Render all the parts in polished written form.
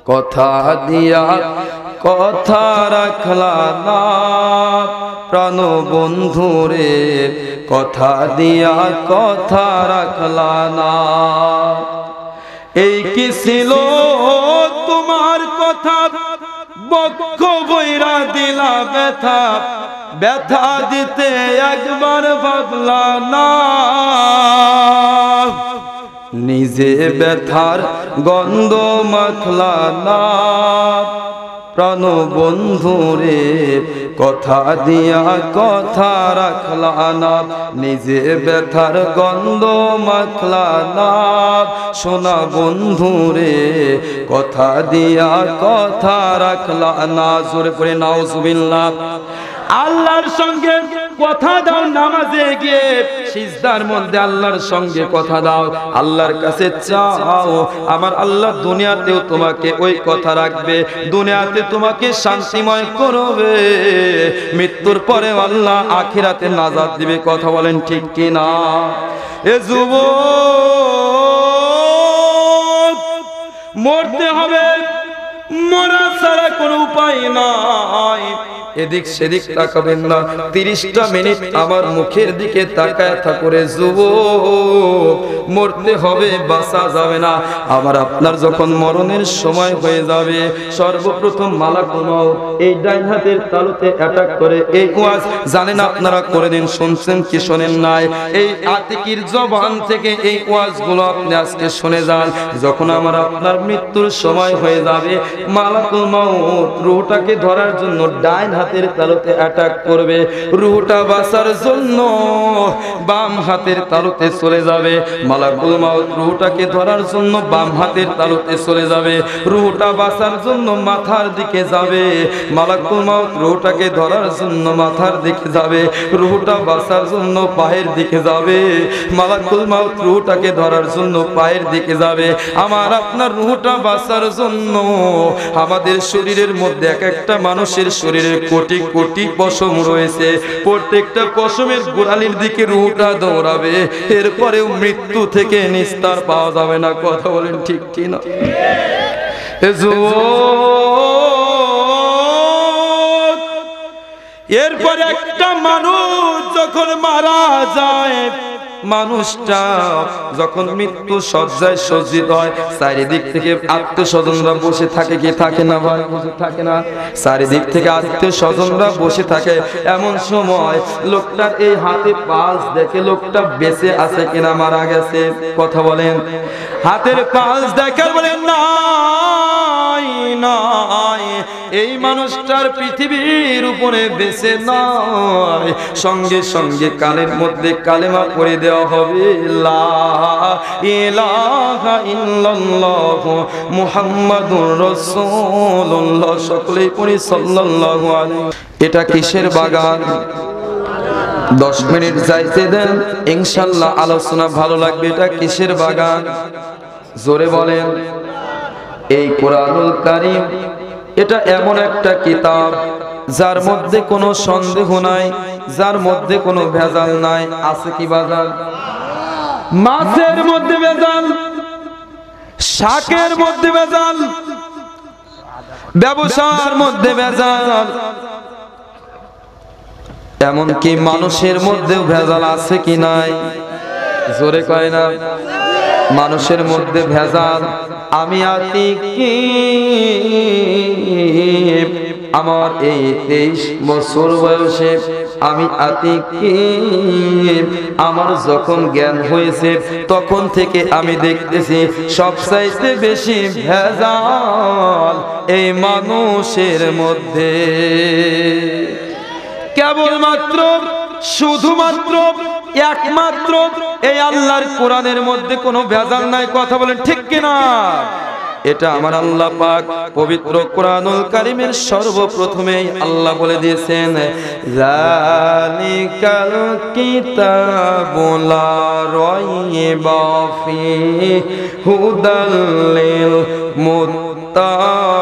কথা দিয়া কথা রাখলা না প্রাণ বন্ধুরে, কথা দিয়া কথা রাখলা না। এই কি ছিল তোমার কথা, বক্ষ বইরা দিলা ব্যথা, ব্যথা দিতে একবার ভাবলা না। নিজে ব্যথার গন্ধ মাখলা না প্রাণ বন্ধুরে, কথা দিয়া কথা রাখলা না। নিজে ব্যথার গন্ধ মাখলা না সোনা বন্ধুরে, কথা দিয়া কথা রাখলা না। জোরে করে নাউজুবিল্লাহ। আল্লাহর সঙ্গে কথা দাও, নামাজে গিয়ে সিজদার মধ্যে আল্লাহর সঙ্গে কথা দাও, আল্লাহর কাছে চাও আমার আল্লাহ দুনিয়াতেও তোমাকে ওই কথা রাখবে, দুনিয়াতে তোমাকে শান্তিময় করবে, মৃত্যুর পরে আল্লাহ আখিরাতে নাজাত দিবে। কথা বলেন ঠিক কি না? এ যুবক, মরতে হবে, মরা ছাড়া কোনো উপায় নাই। এদিক সেদিক তাকাবেন না, 30টা মিনিট আমার মুখের দিকে তাকায় থাকরে যুবক, মরতে হবে, বাঁচা যাবে না। আবার আপনার যখন মরণের সময় হয়ে যাবে, সর্বপ্রথম মালাকুল মউত এই ডাইন হাতের তালুতে অ্যাটাক করে। এই ওয়াজ জানেন আপনারা করে দিন, শুনছেন কি শোনেন নাই? এই আতিকির জবান থেকে এই ওয়াজগুলো আপনি আজকে শুনে যান। যখন আমার আপনার মৃত্যুর সময় হয়ে যাবে, মালাকুল মউত রূহটাকে ধরার জন্য ডাইন হাতের তালুতে অ্যাটাক করবে, রূহটা বাঁচার জন্য বাম হাতের তালুতে চলে যাবে। মালাকুল মউত রূহটাকে ধরার জন্য বাম হাতের তালুতে চলে যাবে, রূহটা বাঁচার জন্য মাথার দিকে যাবে। মালাকুল মউত রূহটাকে ধরার জন্য মাথার দিকে যাবে, রূহটা বাঁচার জন্য পায়ের দিকে যাবে। মালাকুল মউত রূহটাকে ধরার জন্য পায়ের দিকে যাবে। আমার আপনার রূহটা বাঁচার জন্য আমাদের শরীরের মধ্যে এক একটা মানুষের শরীরে কোটি কোটি পশম রয়েছে, প্রত্যেকটা পশমের গোড়ালির দিকে রূহটা দৌড়াবে, এরপরেও মৃত্যু থেকে নিস্তার পাওয়া যাবে না। কথা বলেন ঠিক কি না? এরপরে একটা মানুষ যখন মারা যায়, মানুষটা যখন মৃত্যু সজ্জায় সজ্জিত হয়, চারিদিক থেকে আত্মীয় স্বজনরা বসে থাকে, কি থাকে না ভাই? বসে থাকে না? চারিদিক থেকে আত্মীয় স্বজনরা বসে থাকে। এমন সময় লোকটার এই হাতে পালস দেখে, লোকটা বেঁচে আছে কিনা মারা গেছে? কথা বলেন। হাতের পালস দেখে বলেন নাই, নাই, এই মানুষটার পৃথিবীর উপরে বেঁচে নয়। সঙ্গে সঙ্গে কানের মধ্যে কালেমা পড়ে দেওয়া হবে, লা ইলাহা ইল্লাল্লাহ মুহাম্মাদুর রাসূলুল্লাহ। সকলেই পড়ি সাল্লাল্লাহু আলাইহি। এটা কিসের বাগান? 10 মিনিট যাইতে দেন, ইনশাআল্লাহ আলোচনা ভালো লাগবে। এটা কিসের বাগান? জোরে বলেন। এই কোরআনুল কারীম এটা এমন একটা কিতাব যার মধ্যে কোনো সন্দেহ নাই, যার মধ্যে কোনো ভেজাল নাই। আছে কি ভেজাল? মাছের মধ্যে ভেজাল, শাকের মধ্যে ভেজাল, ব্যবসার মধ্যে ভেজাল, এমনকি মানুষের মধ্যেও ভেজাল আছে কি নাই? জোরে কয় না? মানুষের মধ্যে ভেজাল। আমি আতিকি, আমার এই 23 বছর বয়সে আমি আতিকি, আমার যখন জ্ঞান হয়েছে তখন থেকে আমি দেখতেছি সবচাইতে বেশি ভেজাল এই মানুষের মধ্যে। কেবলমাত্র, শুধুমাত্র, একমাত্র এই আল্লাহর কোরআনের মধ্যে কোনো ভেজাল নাই। কথা বলেন ঠিক কিনা? এটা আমার আল্লাহ পাক পবিত্র কোরআনুল কারীমের সর্বপ্রথমেই আল্লাহ বলে দিয়েছেন, যালিকাল কিতাবু লা রাইবা ফীহি হুদাল লিল মুত্তাকিন।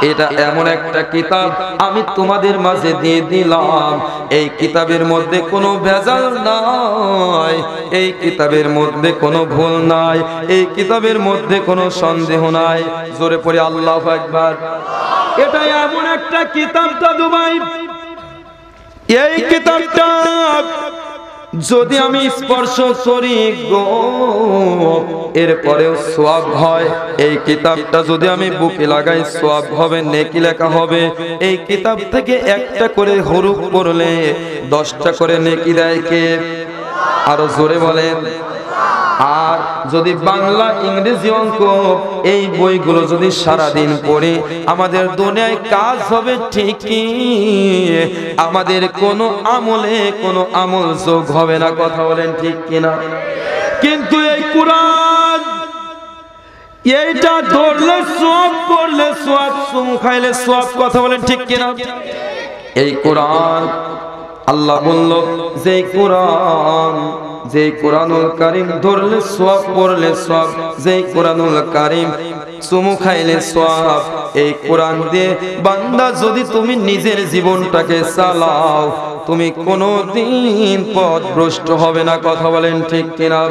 এই এটা এমন একটা কিতাব আমি তোমাদের মাঝে দিয়ে দিলাম, এই কিতাবের মধ্যে কোনো ভেজাল নাই, এই কিতাবের মধ্যে কোনো ভুল নাই, এই কিতাবের মধ্যে কোনো সন্দেহ নাই। জোরে পড়ে আল্লাহু আকবার। এটা এমন একটা কিতাব দাদু ভাই, এই কিতাবটা যদি আমি স্পর্শ করি গো এরপরেও সওয়াব হয়, এই কিতাবটা যদি আমি বুকে লাগাই সওয়াব হবে, নেকি লেখা হবে। এই কিতাব থেকে একটা করে হরফ পড়লে 10টা করে নেকি দেয় কে? আরো জোরে বলেন। আর যদি বাংলা ইংরেজি অঙ্ক এই বইগুলো যদি সারাদিন পড়ি আমাদের দুনিয়ায় কাজ হবে ঠিকই, আমাদের কোনো আমলে কোনো আমল যোগ হবে না। কথা বলেন ঠিক কিনা? কিন্তু এই কুরআন এইটা ধরলে সওয়াব, পড়লে সওয়াব, চুমু খাইলে সওয়াব। কথা বলেন ঠিক কিনা? এই কুরআন আল্লাহ বলল যে কুরআন, যে কুরআনুল কারীম ধরলে সওয়াব, পড়লে সওয়াব, যে কুরআনুল কারীম চুমু খাইলে সওয়াব। এই কুরআন দিয়ে বান্দা যদি তুমি নিজের জীবনটাকে চালাও তুমি কোনোদিন পথভ্রষ্ট হবে না। কথা বলেন ঠিক কিনা?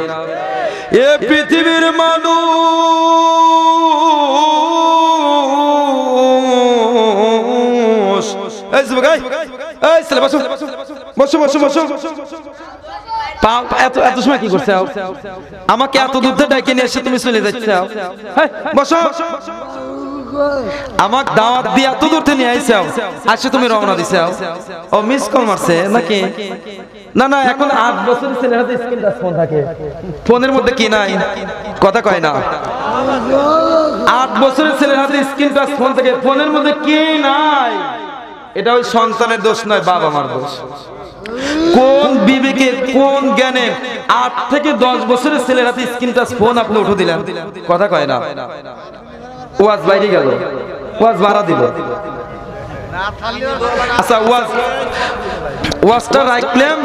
এ পৃথিবীর মানুষ, এই ছেলে বসো বসো বসো বসো। এত সময় কি করছে? আমাকে এত দূর থেকে ডেকে নিয়ে এসে তুমি চলে যাচ্ছ? বসো। আমাকে দাওয়াত দিয়ে এত দূর থেকে নিয়ে আইছো, আজকে তুমি রওনা দিছো? ও মিস কল মারছে নাকি? না না, এখন 8 বছরের ছেলের হাতে স্ক্রিন টাচ ফোন থাকে, ফোনের মধ্যে কি নাই? কথা কয় না। 8 বছরের ছেলের হাতে স্ক্রিন টাচ ফোন থাকে, ফোনের মধ্যে কি নাই? এটা ওই সন্তানের দোষ নয়, বাবা মার দোষ। কোন বিবেকে কোন জ্ঞানে 8 থেকে 10 বছরের ছেলের হাতে স্ক্রিন টাচ ফোন আপনি উঠে দিলেন? কথা কয় না। ওয়াজ বাইরে গেল, ওয়াজ ভাড়া দিল। আচ্ছা ওয়াজটা রাখলাম,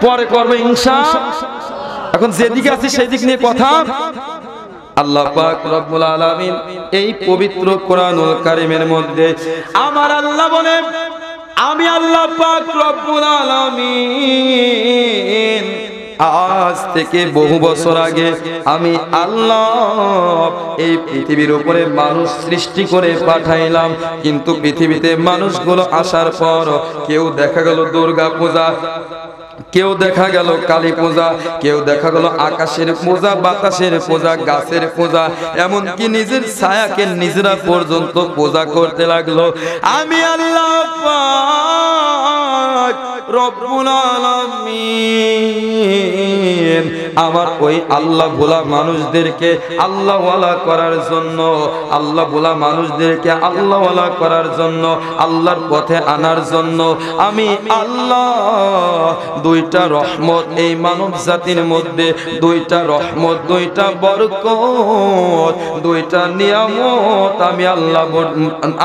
পরে করবো ইনশাআল্লাহ। এখন যেদিকে আছি সেই দিক নিয়ে কথা। আল্লাহ পাক রব্বুল আলামিন এই পবিত্র কোরআনুল কারীমের মধ্যে আমার আল্লাহ বলে, আমি আল্লাহ পাক রব্বুল আলামিন আজ থেকে বহু বছর আগে আমি আল্লাহ এই পৃথিবীর উপরে মানুষ সৃষ্টি করে পাঠাইলাম। কিন্তু পৃথিবীতে মানুষগুলো আসার পর কেউ দেখা গেল দুর্গা পূজা, কেউ দেখা গেল কালী পূজা, কেউ দেখা গেল আকাশের পূজা, বাতাসের পূজা, গাছের পূজা, এমনকি নিজের ছায়াকে নিজেরা পর্যন্ত পূজা করতে লাগলো। আমি আল্লাহ পাক রব্বুল আলামিন আমার ওই আল্লাহ ভোলা মানুষদেরকে আল্লাহওয়ালা করার জন্য, আল্লাহ ভোলা মানুষদেরকে আল্লাহওয়ালা করার জন্য, আল্লাহর পথে আনার জন্য আমি আল্লাহ 2টা রহমত এই মানব জাতির মধ্যে, 2টা রহমত, 2টা বরকত, 2টা নিয়ামত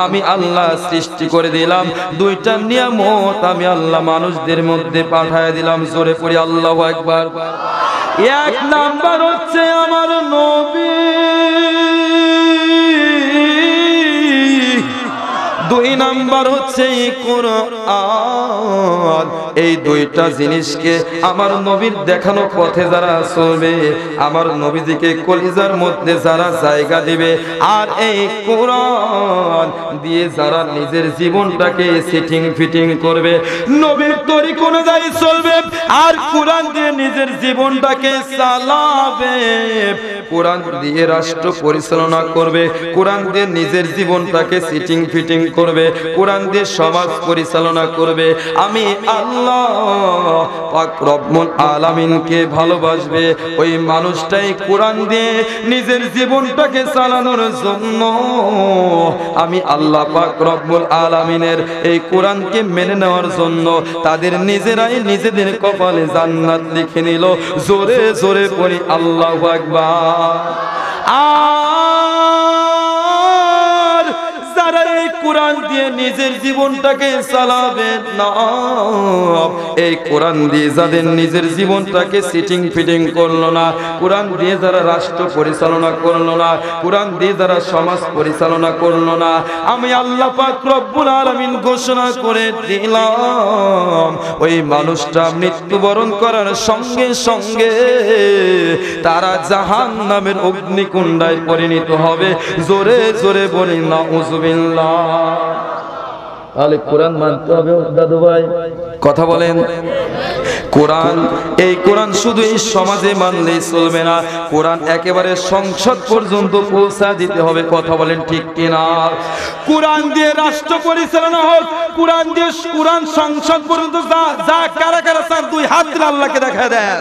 আমি আল্লাহ সৃষ্টি করে দিলাম। 2টা নিয়ামত আমি আল্লাহ মানুষদের মধ্যে পাঠায় দিলাম। জোরে পড়ি আল্লাহু আকবার। 1 নাম্বার হচ্ছে আমার নবী, 2 নাম্বার হচ্ছে কোরআন। এই 2টা জিনিসকে আমার নবীর দেখানো পথে যারা চলবে, আমার নবীজিকে কলিজার মধ্যে যারা জায়গা দিবে, আর এই কোরআন দিয়ে যারা নিজের জীবনটাকে সেটিং ফিটিং করবে, নবীর তরিকা অনুযায়ী চলবে, আর কোরআন দিয়ে নিজের জীবনটাকে চালাবে, কোরআন দিয়ে রাষ্ট্র পরিচালনা করবে, কোরআন দিয়ে নিজের জীবনটাকে সেটিং ফিটিং করবে, কোরআন দিয়ে সমাজ পরিচালনা করবে, আমি আল্লাহ পাক রব্বুল আলামিনকে ভালোবাসবে, ওই মানুষটাই কোরআন দিয়ে নিজের জীবনটাকে চালানোর জন্য আমি আল্লাহ পাক রব্বুল আলামিনের এই কোরআনকে মেনে নেওয়ার জন্য তাদের নিজেরাই নিজেদের কপালে জান্নাত লিখে নিল। জোরে জোরে পড়ি আল্লাহু আকবার। আর যারা এই কোরআন দিয়ে নিজের জীবনটাকে চালাবে না, এই কোরআন দিয়ে যাদের নিজের জীবনটাকে সিটিং ফিটিং করলো না, কোরআন দিয়ে যারা রাষ্ট্র পরিচালনা করলো না, কোরআন দিয়ে যারা সমাজ পরিচালনা করলো না, আমি আল্লাহ পাক রব্বুল আলামিন ঘোষণা করে দিলাম ওই মানুষটা মৃত্যুবরণ করার সঙ্গে সঙ্গে তারা জাহান্নামের অগ্নিকুণ্ডায় পরিণত হবে। জোরে জোরে বলি নাউজুবিল্লাহ। তাহলে কোরআন মানতে হবে দাদু ভাই, কথা বলেন। কোরআন, এই কোরআন শুধু এই সমাজে মানলেই চলবে না, কোরআন একেবারে সংসদ পর্যন্ত পৌঁছা দিতে হবে। কথা বলেন ঠিক কিনা? কোরআন দিয়ে রাষ্ট্র পরিচালনা হোক, কোরআন দিয়ে কোরআন সংসদ পর্যন্ত যা কারা কারা চান দুই হাত দিলে আল্লাহকে দেখা দেন।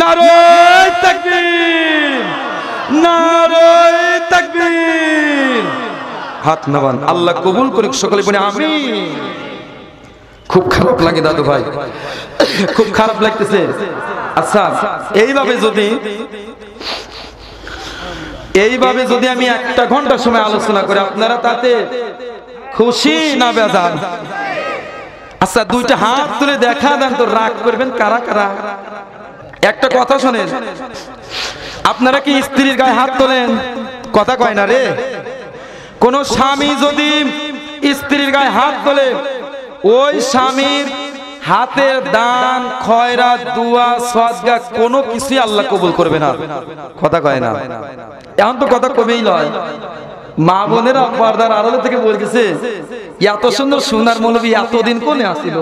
নারায়ে তাকবীর, নারায়ে তাকবীর। হাত নামান, আল্লাহ কবুল করুক। সকলে বলে আমিন। খুব খারাপ লাগে দাদু ভাই, খুব খারাপ লাগতেছে। আচ্ছা, এইভাবে যদি আমি একটা ঘন্টা সময় আলোচনা করি, আপনারা তাতে খুশি না বেজার? আচ্ছা, দুইটা হাত তুলে দেখা দেন তো, রাগ করবেন কারা কারা? একটা কথা শোনেন, আপনারা কি স্ত্রীর গায়ে হাত তোলেন? কথা কয় না রে। কোন স্বামী যদি স্ত্রীর গায়ে হাত তোলে, ওই স্বামীর হাতের দান, খয়রাত, দোয়া, সদকা কোনো কিছুই আল্লাহ কবুল করবে না। কথা কয় না? এখন তো কথা কবেই নয়। মা বোনেরা পর্দার আড়ালে থেকে বলতেছে, এত সুন্দর সোনার মৌলবী এতদিন কোনে আসিল?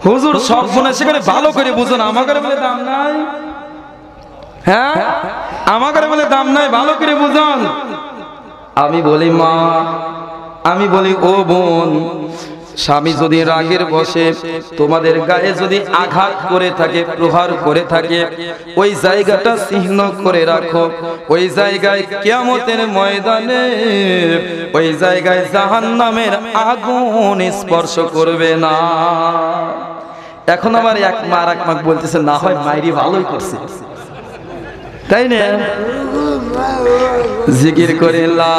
হুজুর সব গুণা সেখানে ভালো করে বুঝুন, আমাদের বলে দাম নাই। হ্যাঁ, আমাদের বলে দাম নাই, ভালো করে বুঝুন। আমি বলি মা, আমি বলি ও বোন, স্বামী যদি রাগের বশে তোমাদের গায়ে যদি আঘাত করে থাকে, প্রহার করে থাকে, ওই জায়গাটা চিহ্ন করে রাখো। ওই জায়গায় কিয়ামতের ময়দানে ওই জায়গায় জাহান্নামের আগুন স্পর্শ করবে না। এখন আবার এক মা আর এক মা বলতেছে, না হয় মাইরি ভালোই করছে, তাই না? জিকির করে লা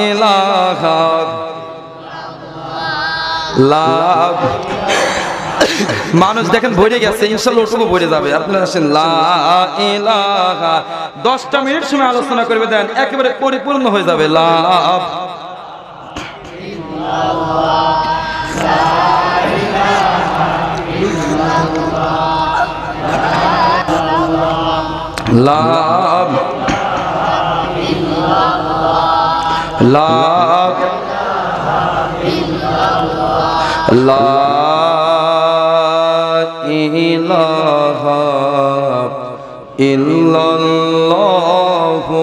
ইলাহা লাভ। মানুষ দেখেন ভরে গেছে, ইনশাআল্লাহ ওটুকু ভরে যাবে। আপনারা আসেন লা ইলাহা, 10টা মিনিট সময় আলোচনা করবে, দেন একেবারে পরিপূর্ণ হয়ে যাবে। লাভ লাভ লাভ লা ইলাহা ইল্লাল্লাহু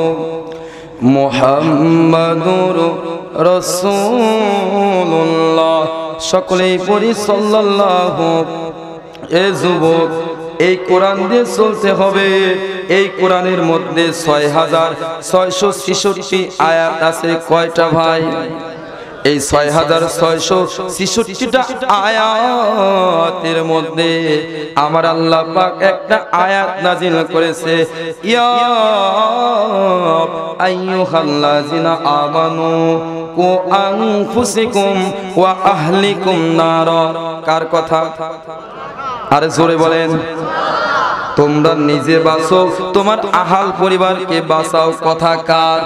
মুহাম্মাদুর রাসূলুল্লাহ। সকলেই পড়ি সাল্লাল্লাহু। এ যুবক, এই কোরআন দিয়ে চলতে হবে। এই কোরআনের মধ্যে 6666 আয়াত আছে। কয়টা ভাই? এই 6666টা আয়াতের মধ্যে আমার আল্লাহ পাক একটা আয়াত নাযিল করেছে, ইয়া আইয়ুহাল্লাযিনা আমানু কু আনফুসাকুম ওয়া আহলিকুম নার। কার কথা? আরে জোরে বলেন। তোমরা নিজে বাঁচো, তোমার আহাল পরিবারকে বাঁচাও। কথা কার?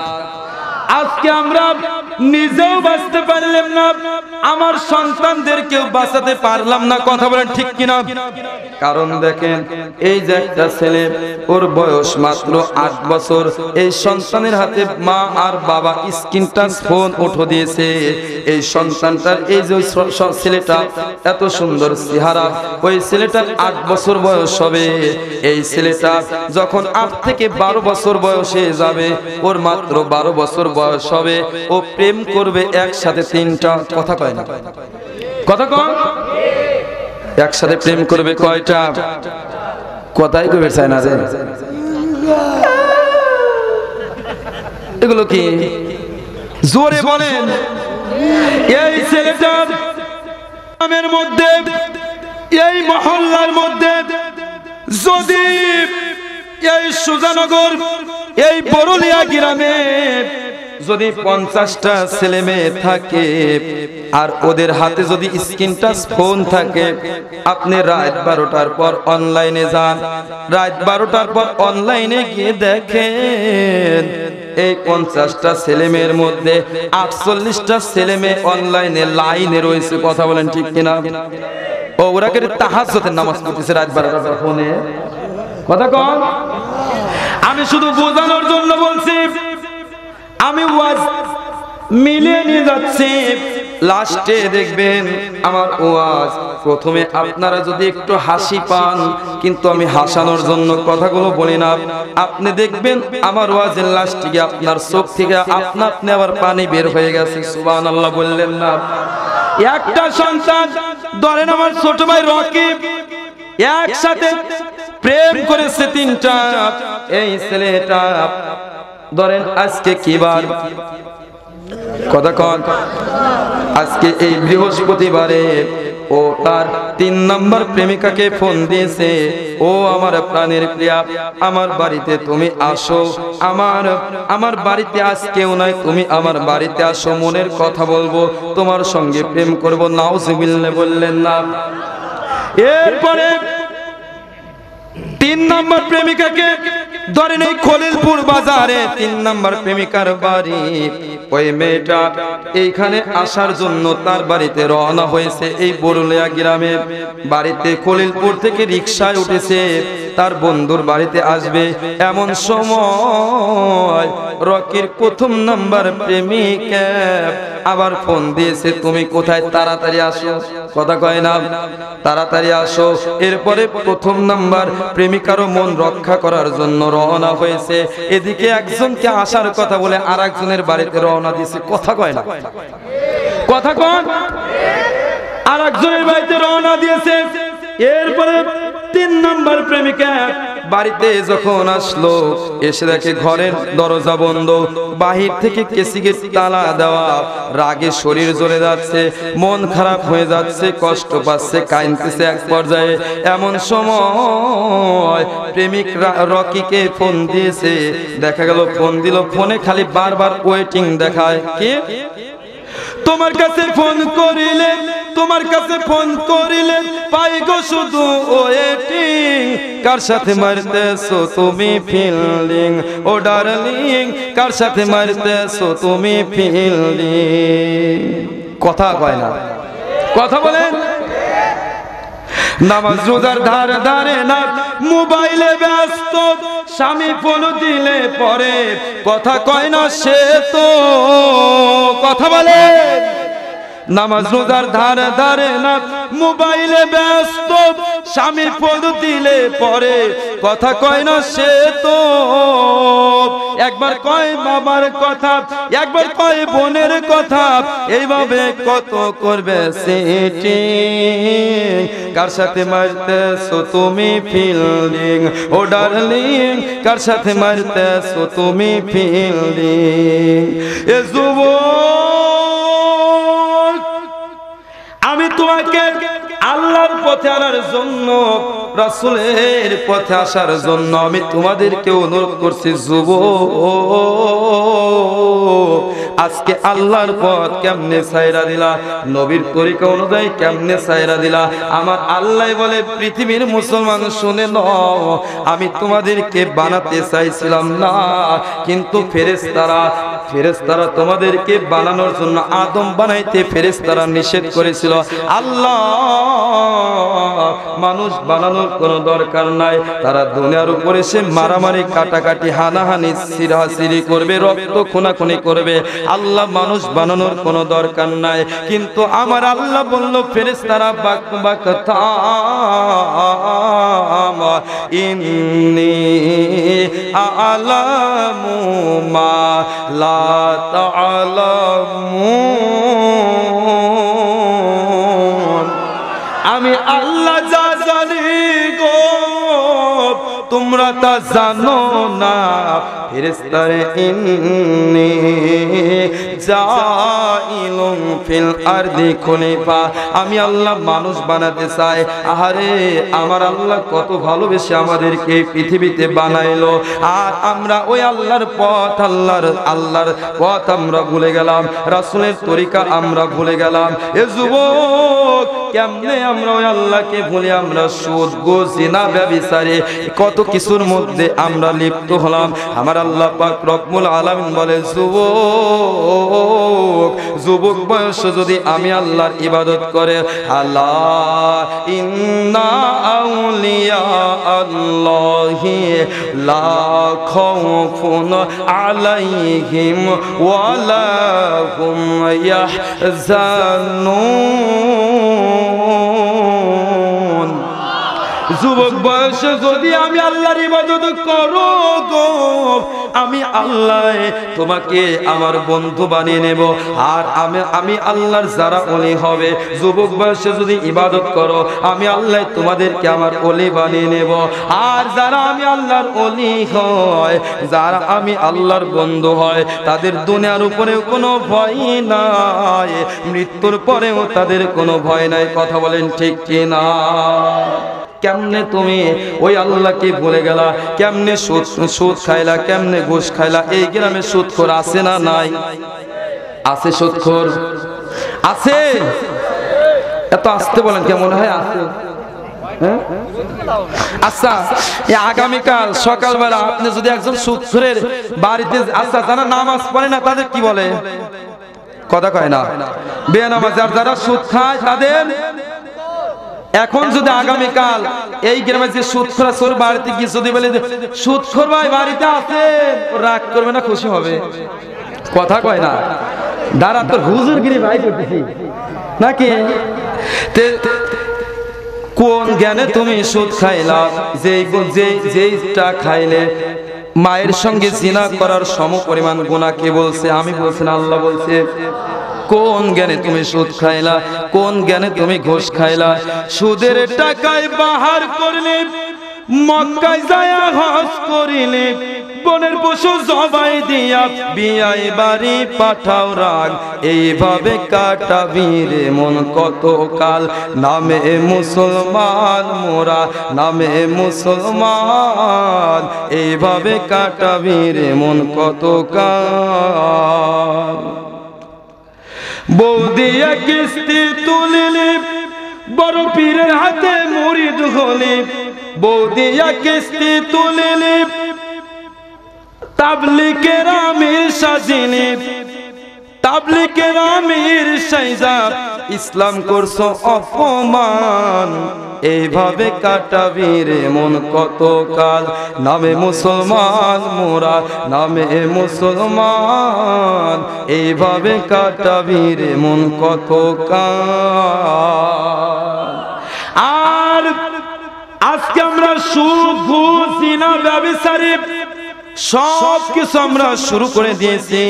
আজকে আমরা নিজেও বাঁচতে পারলাম না, আমার সন্তানদেরকেও বাঁচাতে পারলাম না। কথা বলেন ঠিক কিনা? কারণ দেখেন, এই যে একটা ছেলে, ওর বয়স মাত্র 8 বছর, এই সন্তানের হাতে মা আর বাবা স্ক্রিন টাচ ফোন উঠে দিয়েছে। এই সন্তানটার, এই যে ছেলেটা এত সুন্দর চেহারা, ওই ছেলেটার 8 বছর বয়স হবে। এই ছেলেটা যখন 8 থেকে 12 বছর বয়স হয়ে যাবে, ওর মাত্র 12 বছর বয়স হবে, ও প্রেম করবে একসাথে 3টা। কথা কয় না? কথা কয়? একসাথে প্রেম করবে কয়টা? কথাই কইবে চায় না যে। এগুলো কি? জোরে বলেন। এই ছেলেটা গ্রামের মধ্যে, এই মহল্লার মধ্যে, যদি এই সুজানগর, এই বরুলিয়া গ্রামে যদি 50টা ছেলে মেয়ে থাকে আর ওদের হাতে যদি স্ক্রিন টাচ ফোন থাকে, আপনি রাত 12টার পর অনলাইনে যান, রাত 12টার পর অনলাইনে গিয়ে দেখেন এই 50টা ছেলে মেয়ের মধ্যে 48টা ছেলে মেয়ে অনলাইনে লাইনে রয়েছে। কথা বলেন ঠিক কিনা? ও ওরা কে তাহাজ্জুদের নামাজ পড়তেছে রাত 12টার পর ফোনে। কথা কন। আমি শুধু বোঝানোর জন্য বলছি, আমি ওয়াজ মিলিয়ে নিয়ে যাচ্ছি। লাস্টে দেখবেন আমার ওয়াজ প্রথমে আপনারা যদি একটু হাসি পান, কিন্তু আমি হাসানোর জন্য কথাগুলো বলি না। আপনি দেখবেন আমার ওয়াজের লাস্টে গিয়ে আপনার চোখ থেকে আপনা আপনি আবার পানি বের হয়ে গেছে। সুবহানাল্লাহ বললেন না? একটা সন্তান ধরেন আমার ছোট ভাই রকিব, একসাথে প্রেম করেছে 3টা। এই ছেলেটা ধরেন আজকে কি বার? কথা কন। আজকে এই বৃহস্পতিবারে ও তার 3 নম্বর প্রেমিকাকে ফোন দিয়েছে, ও আমার প্রাণের প্রিয়া, আমার বাড়িতে তুমি আসো, আমার বাড়িতে আজ কেউ নাই, তুমি আমার বাড়িতে আসো, মনের কথা বলবো, তোমার সঙ্গে প্রেম করব। নাউজুবিল্লাহ বললেন না? এরপরে 3 নম্বর প্রেমিকাকে ধরেন এই খলিলপুর বাজারে 3 নম্বর প্রেমিকার বাড়ি, ওই মেয়েটা এইখানে আসার জন্য তার বাড়িতে রওনা হয়েছে। এই বরুলিয়া গ্রামে বাড়িতে খলিলপুর থেকে রিকশায় উঠেছে, তার বন্ধুর বাড়িতে আসবে। এমন সময় রকির 1ম নম্বর প্রেমিকা আবার ফোন দিয়েছে, তুমি কোথায়? তাড়াতাড়ি আসো। কথা কয় না? তাড়াতাড়ি আসো। এরপরে 1ম নম্বর প্রেমিকারও মন রক্ষা করার জন্য রওনা হয়েছে। এদিকে একজনকে আসার কথা বলে আরেকজনের বাড়িতে রওনা দিয়েছে। কথা কয় না? কথা কন। আরেকজনের বাড়িতে রওনা দিয়েছে। এরপরে 3 নম্বর প্রেমিকা বাড়িতে যখন আসলো, এসে দেখে ঘরের দরজা বন্ধ, বাহির থেকে কেসিকে তালা দেওয়া। রাগে শরীর জ্বলে যাচ্ছে, মন খারাপ হয়ে যাচ্ছে, কষ্ট পাচ্ছে, কাঁদতেছে এক পর্যায়ে। এমন সময় প্রেমিক রকিকে ফোন দিয়েছে, দেখা গেল ফোন দিল, ফোনে খালি বারবার ওয়েটিং দেখায়। কি? তোমার কাছে ফোন করিলে, তোমার কাছে ফোন করিলে পাই গো শুধু ওয়েটিং, কার সাথে মারতেছো তুমি ফিল্ডিং, ও ডার্লিং কার সাথে মারতেছো তুমি ফিল্ডিং। কথা কয় না? কথা বলেন। নামাজ রোজার ধারে ধারে না, মোবাইলে ব্যস্ত, স্বামী ফোন দিলে পরে কথা কয় না সে তো। কথা বলে। নামাজ রোজার ধারে ধারে না, মোবাইলে ব্যস্ত, স্বামী ফোন দিলে পরে কথা কয় না সে তো। একবার কয় বাবার কথা, একবার কয় বোনের কথা, এইভাবে কত করবে সেটি। কার সাথে মারতেছো তুমি ফিল্ডিং, ও ডার্লিং কার সাথে মারতেছো তুমি ফিল্ডিং। এ যুবক, আমি তোমাকে আল্লাহর পথে আনার জন্য, রাসূলের পথে আসার জন্য আমি তোমাদেরকে অনুরোধ করছি। যুবক, আজকে আল্লাহর পথ কেমনে ছাইরা দিলা, নবীর তরিকা অনুযায়ী কেমনে ছাইরা দিলা। আমার আল্লাহ বলে, পৃথিবীর মুসলমান শুনে নাও, আমি তোমাদেরকে বানাতে চাইছিলাম না, কিন্তু ফেরেশতারা তোমাদেরকে বানানোর জন্য, আদম বানাইতে ফেরেশতারা নিষেধ করেছিল। আল্লাহ মানুষ বানানোর কোনো দরকার নাই। তারা দুনিয়ার উপরে সে মারামারি, কাটাকাটি, হানাহানি, সিরাহাসিরি করবে, রক্ত খুনাখুনি করবে। আল্লাহ মানুষ বানানোর কোনো দরকার নাই। কিন্তু আমার আল্লাহ বলল, ফেরেশতারা বাক থাম, ইন্নী আ'লামু মা লা তা'লামুন। আমি আল্লাহ যা জানি গো, তোমরা তোমরা তা জানো না ফেরেশতারে ইন্নী জাইলুন ফিল আরদি খলিফা, আমি আল্লাহ মানুষ বানাতে চাই। আহারে আমার আল্লাহ কত ভালোবেসে আমাদেরকে পৃথিবীতে বানাইলো, আর আমরা ওই আল্লাহর পথ আল্লাহর পথ আমরা ভুলে গেলাম, রাসূলের তরিকা আমরা ভুলে গেলাম। এ যুবক, কেমনে আমরা ওই আল্লাহকে ভুলে আমরা সুদ ঘুষ জিনা ব্যভিচারে কত কিছুর মধ্যে আমরা লিপ্ত হলাম। আমার আল্লাহ পাক রব্বুল আলামিন বলে, যুবক বয়স যদি আমি আল্লাহর ইবাদত করে, আলা ইন্না আউলিয়া আল্লাহি লা খাউফুন আলাইহিম ওয়া লা হুম ইয়াহজানুন। যুবক বয়সে যদি আমি আল্লাহর ইবাদত করো গো, আমি আল্লাহ তোমাকে আমার বন্ধু বানিয়ে নেব, আর আমি আল্লাহর যারা ওলি হবে, যুবক বয়সে যদি ইবাদত করো আমি আল্লাহ তোমাদেরকে আমার ওলি বানিয়ে নেব, আর যারা আমি আল্লাহর ওলি হয়, যারা আমি আল্লাহর বন্ধু হয়, তাদের দুনিয়ার উপরেও কোনো ভয় নাই, মৃত্যুর পরেও তাদের কোনো ভয় নাই। কথা বলেন ঠিক কিনা? কেমনে তুমি ওই আল্লাহকে ভুলে গেলা? কেমনে সুদ খাইলা? কেমনে ঘুষ খাইলা? এই গ্রামে সুদখোর আছে না নাই? আছে সুদখোর? আছে? এত আসতে বলেন কেমন হয়? আছে। আচ্ছা, আগামীকাল সকালবেলা আপনি যদি একজন সুদখোরের বাড়িতে, আচ্ছা যারা নামাজ পড়ে না তাদের কি বলে? কথা কয় না, বেনামাজ। আর যারা সুদ খায় তাদের, এখন যদি আগামীকাল এই গ্রামে যে সুদখোর চোর বাড়িতে গিয়ে যদি বলে সুদখোর ভাই বাড়িতে আছে, রাগ করবে না খুশি হবে? কথা কয় না। দাঁড়া, তোর হুজুরগিরি ভাই করতেছি নাকি? কোন জ্ঞানে তুমি সুদ খাইলা? যেইটা খাইলে মায়ের সঙ্গে জিনা করার সম পরিমাণ গুনাহ কে বলছে? আমি বলছি না, আল্লাহ বলছে। কোন জ্ঞানে তুমি সুদ খাইলা? কোন জ্ঞানে তুমি ঘুষ খাইলা? সুদের টাকায় বাহার করলে, মক্কায় যায় হজ করিলে, বনের পশু জবাই দিয়া বিয়াই বাড়ি পাঠাও রাগ, এইভাবে কাটাবি রে মন কত কাল। নামে মুসলমান মোরা, নামে মুসলমান, এইভাবে কাটাবি রে মন কত কাল। বৌদিয়া কিস্তি তুলিলি, বড় পীরের হাতে মুরিদ হলি, বৌদিয়া কিস্তি তুলিলি, তাবলিগের আমির সাজিলি, তাবলিগের আমির সাইজা ইসলাম করছো অপমান, এইভাবে কাটাবি রে মন কত কাল। নামে মুসলমান মোরা, নামে মুসলমান, এইভাবে কাটাবি রে মন কত কাল। আর আজকে আমরা সুদ ঘুষ জিনা ব্যভিচারী সব কিছু আমরা শুরু করে দিয়েছি।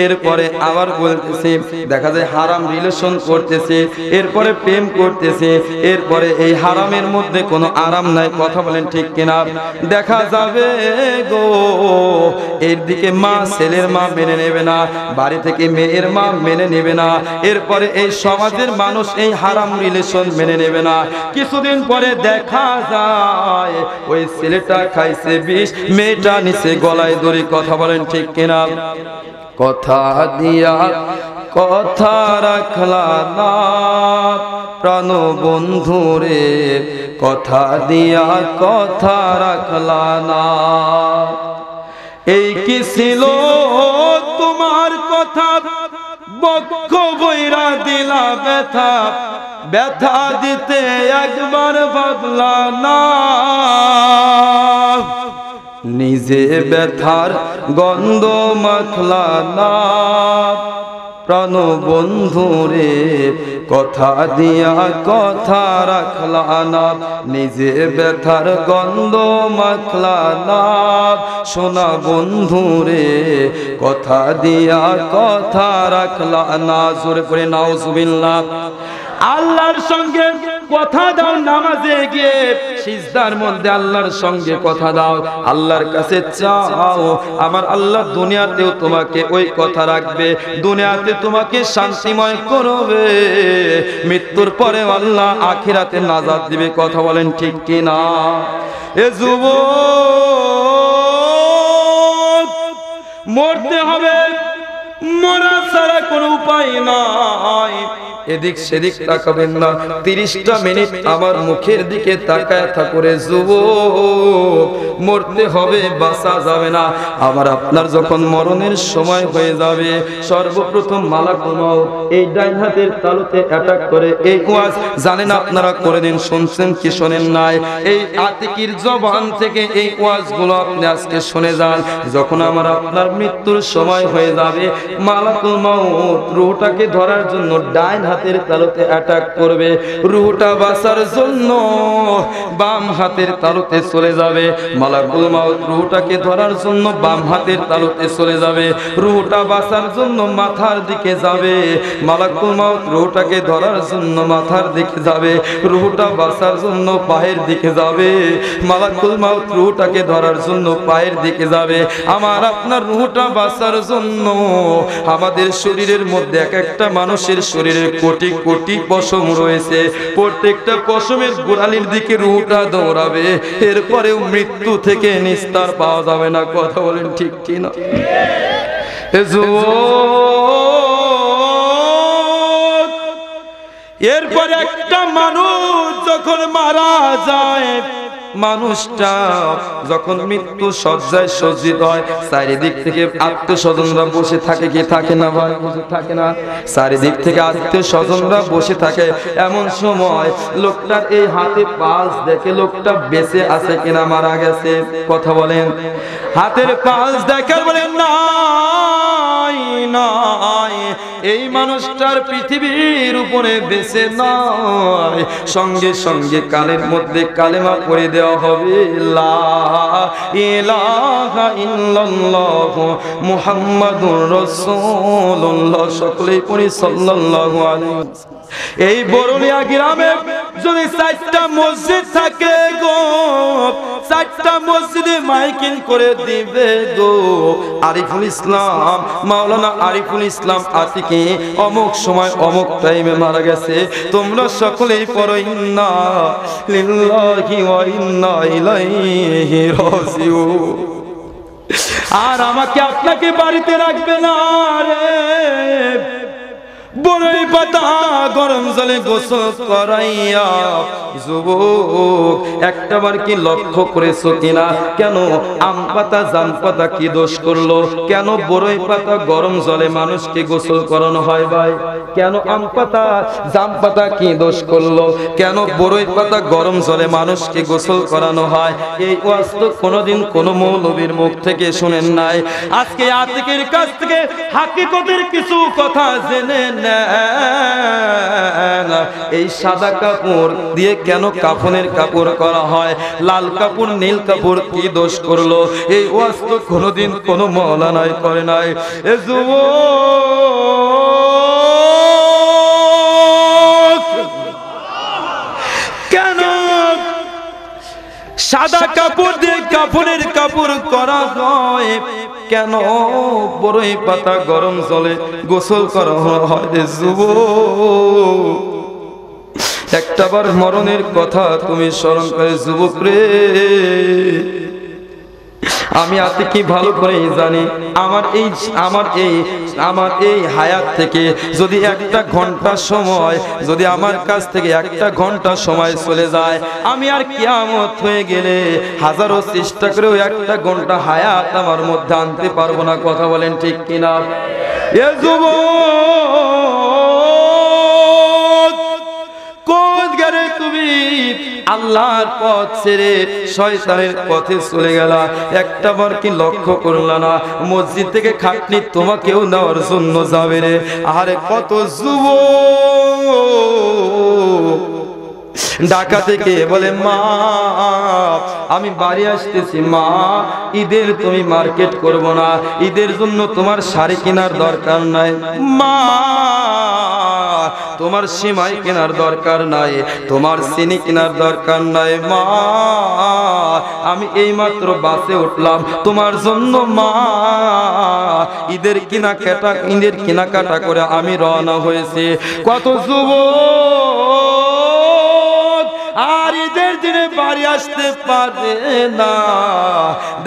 এরপরে আবার বলতেছি, দেখা যায় হারাম রিলেশন করতেছে, এরপরে প্রেম করতেছে, এরপরে এই হারামের মধ্যে কোনো আরাম নাই। কথা বলেন ঠিক কিনা? দেখা যাবে গো এর দিকে মা ছেলের মা মেনে নেবে না, বাড়ি থেকে মেয়ের মা মেনে নেবে না, এরপরে এই সমাজের মানুষ এই হারাম রিলেশন মেনে নেবে না। কিছুদিন পরে দেখা যায় ওই ছেলেটা খাইছে বিষ, মেয়েটা নিচে গলায় দড়ি। কথা বলেন ঠিক কিনা? কথা দিয়া কথা রাখলা না প্রাণ বন্ধুরে, কথা দিয়া কথা রাখলা না। এই কি ছিল তোমার কথা, বক্ষ বইরা দিলা ব্যথা, ব্যথা দিতে একবার ভাবলা না। নিজে ব্যথার গন্ধ মাখলা না প্রাণ বন্ধুরে, কথা দিয়া কথা রাখলা না। নিজে ব্যথার গন্ধ মাখলা না সোনা বন্ধুরে, কথা দিয়া কথা রাখলা না। জোরে করে নাউজুবিল্লাহ। আল্লাহর সঙ্গে কথা দাও, নামাজে গিয়ে সিজদার মধ্যে আল্লাহর সঙ্গে কথা দাও, আল্লাহর কাছে চাও। আমার আল্লাহ দুনিয়াতেও তোমাকে ওই কথা রাখবে, দুনিয়াতে তোমাকে শান্তিময় করবে, মৃত্যুর পরে আল্লাহ আখিরাতে নাজাত দিবে। কথা বলেন ঠিক কি না? এ যুবক, মরতে হবে, মরা ছাড়া কোনো উপায় নাই। এদিক সেদিক তাকাবেন না, 30টা মিনিট আমার মুখের দিকে তাকায় থাকরে। যুবক, মরতে হবে, বাঁচা যাবে না। আবার আপনার যখন মরণের সময় হয়ে যাবে, সর্বপ্রথম মালাকুল মউত এই ডাইন হাতের তালুতে অ্যাটাক করে। এই ওয়াজ জানেন আপনারা করে দিন, শুনছেন কি শোনেন নাই? এই আতিকির জবান থেকে এই ওয়াজগুলো আপনি আজকে শুনে যান। যখন আমার আপনার মৃত্যুর সময় হয়ে যাবে, মালাকুল মউত রূহটাকে ধরার জন্য ডাইন হাতের তালুতে অ্যাটাক করবে। রূহটা বাঁচার জন্য বাম হাতের তালুতে চলে যাবে। মালাকুল মউত রূহটাকে ধরার জন্য বাম হাতের তালুতে চলে যাবে। রূহটা বাঁচার জন্য মাথার দিকে যাবে। মালাকুল মউত রূহটাকে ধরার জন্য মাথার দিকে যাবে। রূহটা বাঁচার জন্য পায়ের দিকে যাবে। মালাকুল মউত রূহটাকে ধরার জন্য পায়ের দিকে যাবে। আমার আপনার রূহটা বাঁচার জন্য আমাদের শরীরের মধ্যে এক একটা মানুষের শরীরে কোটি কোটি পশম রয়েছে। প্রত্যেকটা পশমের গোড়ালির দিকে রূহটা দৌড়াবে। এরপরেও মৃত্যু থেকে নিস্তার পাওয়া যাবে না। কথা বলেন ঠিক কি না? এরপরে একটা মানুষ যখন মারা যায়, মানুষটা যখন মৃত্যু সজ্জায় সজ্জিত হয়, চারিদিক থেকে আত্মীয় স্বজনরা বসে থাকে কি থাকে না ভাই? বসে থাকে না? চারিদিক থেকে আত্মীয় স্বজনরা বসে থাকে। এমন সময় লোকটার এই হাতে পালস দেখে লোকটা বেঁচে আছে কিনা মারা গেছে। কথা বলেন। হাতের পালস দেখার বলেন নাই নাই, এই মানুষটার পৃথিবীর উপরে বেঁচে নয়। সঙ্গে সঙ্গে কানের মধ্যে কালেমা পড়ে দেওয়া হবে, লা ইলাহা ইল্লাল্লাহ মুহাম্মাদুর রাসূলুল্লাহ। সকলেই পড়ি সাল্লাল্লাহু আলাইহি ওয়াসাল্লাম। এই বরুলিয়া গ্রামে যদি 4টা মসজিদ থাকে গো, 4টা মসজিদে মাইকিং করে দিবে গো, আরিফুল ইসলাম, মাওলানা আরিফুল ইসলাম আতিকি অমুক সময় অমুক টাইমে মারা গেছে। তোমরা সকলেই পড়ো ইন্না লিল্লাহি ওয়া ইন্না ইলাইহি রাজিউন। আর আমাকে আপনাকে বাড়িতে রাখবে না রে, বড়ই পাতা গরম জলে গোসল করাইয়া। যুবক, একটাবার কি লক্ষ্য করেছো কিনা? কেন আম পাতা জাম পাতা কি দোষ করলো? কেন বড়ই পাতা গরম জলে মানুষকে গোসল করানো হয় ভাই? কেন আম পাতা জাম পাতা কি দোষ করলো? কেন বড়ই পাতা গরম জলে মানুষকে গোসল করানো হয়? এই ওয়াজ তো কোনোদিন কোনো মৌলবীর মুখ থেকে শুনেন নাই। আজকে আতিকের কাছ থেকে হাকিকতের কিছু কথা জেনে এই সাদা কাপড় দিয়ে কেন কাফনের কাপড় করা হয়? লাল কাপড় নীল কাপড় কি দোষ করলো? এই ওয়াজ তো কোনোদিন কোনো মাওলানাই করে নাই। এ যুবক, কেন সাদা কাপড় দিয়ে কাফনের কাপড় করা হয়? কেন বড়ই পাতা গরম জলে গোসল করা হয়? যুবক, একটাবার মরণের কথা তুমি স্মরণ করে। যুবক রে, আমি আতিকি ভালো করেই জানি, আমার এই হায়াত থেকে যদি একটা ঘন্টা সময়, যদি আমার কাছ থেকে একটা ঘন্টা সময় চলে যায়, আমি আর কিয়ামত হয়ে গেলে হাজারো চেষ্টা করেও একটা ঘন্টা হায়াত আমার মধ্যে আনতে পারবো না। কথা বলেন ঠিক কিনা? এ যুবক, কোন গারে তুমি আল্লাহর পথ ছেড়ে শয়তানের পথে চলে গেলা? একটাবার কি লক্ষ্য করলা না? মসজিদ থেকে খাটনি তোমাকেও নেওয়ার জন্য যাবে রে। আরে কত যুবক ঢাকা থেকে বলে মা আমি বাড়ি আসতেছি মা, ঈদের তুমি মার্কেট করবো না, ঈদের জন্য তোমার শাড়ি কেনার দরকার নাই মা, তোমার সিমাই কেনার দরকার নাই, তোমার চিনি কেনার দরকার নাই মা, আমি এইমাত্র বাসে উঠলাম তোমার জন্য মা, ঈদের কেনাকাটা করে আমি রওনা হয়েছি। কত যুবক আর ঈদের দিনে বাড়ি আসতে পারে না,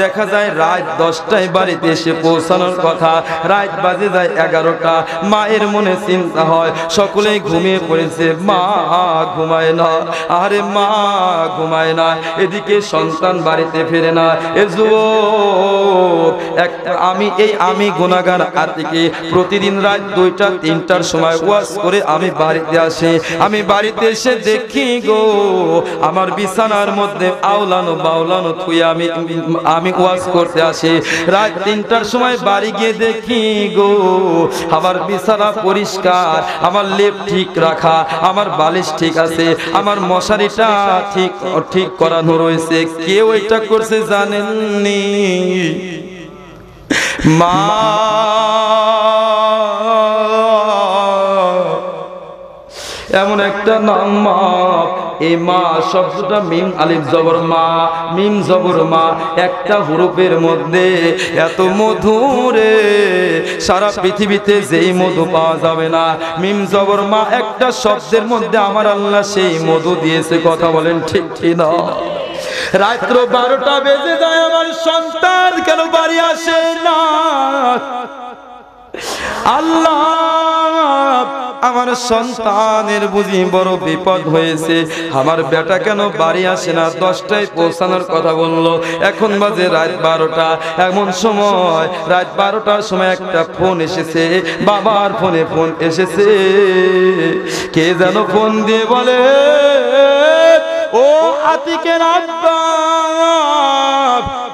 দেখা যায় রাত 10টায় বাড়িতে এসে পৌঁছানোর কথা, রাত বাজে যায় 11টা, মায়ের মনে চিন্তা হয় সকলেই ঘুমিয়ে পড়েছে, মা ঘুমায় না, আরে মা ঘুমায় না, এদিকে সন্তান বাড়িতে ফেরে না। এ যুবক আমি গুনাহগার আতিকে প্রতিদিন রাত 2টা 3টার সময় ওয়াজ করে আমি বাড়িতে আসি, আমি বাড়িতে এসে দেখি গো আমার বিছানার মধ্যে আওলানো বাউলানো থুই আমি ওয়াজ করতে আসি, রাত 3টার সময় বাড়ি গিয়ে দেখি গো আমার বিছানা পরিষ্কার, আমার লেপ ঠিক রাখা, আমার বালিশ ঠিক আছে, আমার মশারিটা ঠিক করানো রয়েছে। কেউ এটা করছে জানেননি মা, এমন একটা নাম মা, এই মা শব্দটা মিম আলিফ জবর মা, মিম জবর মা, একটা হুরুফের মধ্যে এত মধুরে সারা পৃথিবীতে যেই মধু পাওয়া যাবে না, মিম জবর মা একটা শব্দের মধ্যে আমার আল্লাহ সেই মধু দিয়েছে। কথা বলেন ঠিক কি না? রাত্র 12টা বেজে যায়, আমার সন্তান কেন বাড়ি আসে না? আল্লাহ আমার সন্তানের বুঝি বড় বিপদ হয়েছে, আমার বেটা কেন বাড়ি আসে না? 10টায় পৌঁছানোর কথা বললো, এখন বাজে রাত 12টা। এমন সময় রাত 12টার সময় একটা ফোন এসেছে, বাবার ফোনে ফোন এসেছে, কে যেন ফোন দিয়ে বলে ও আতিকের আব্বা,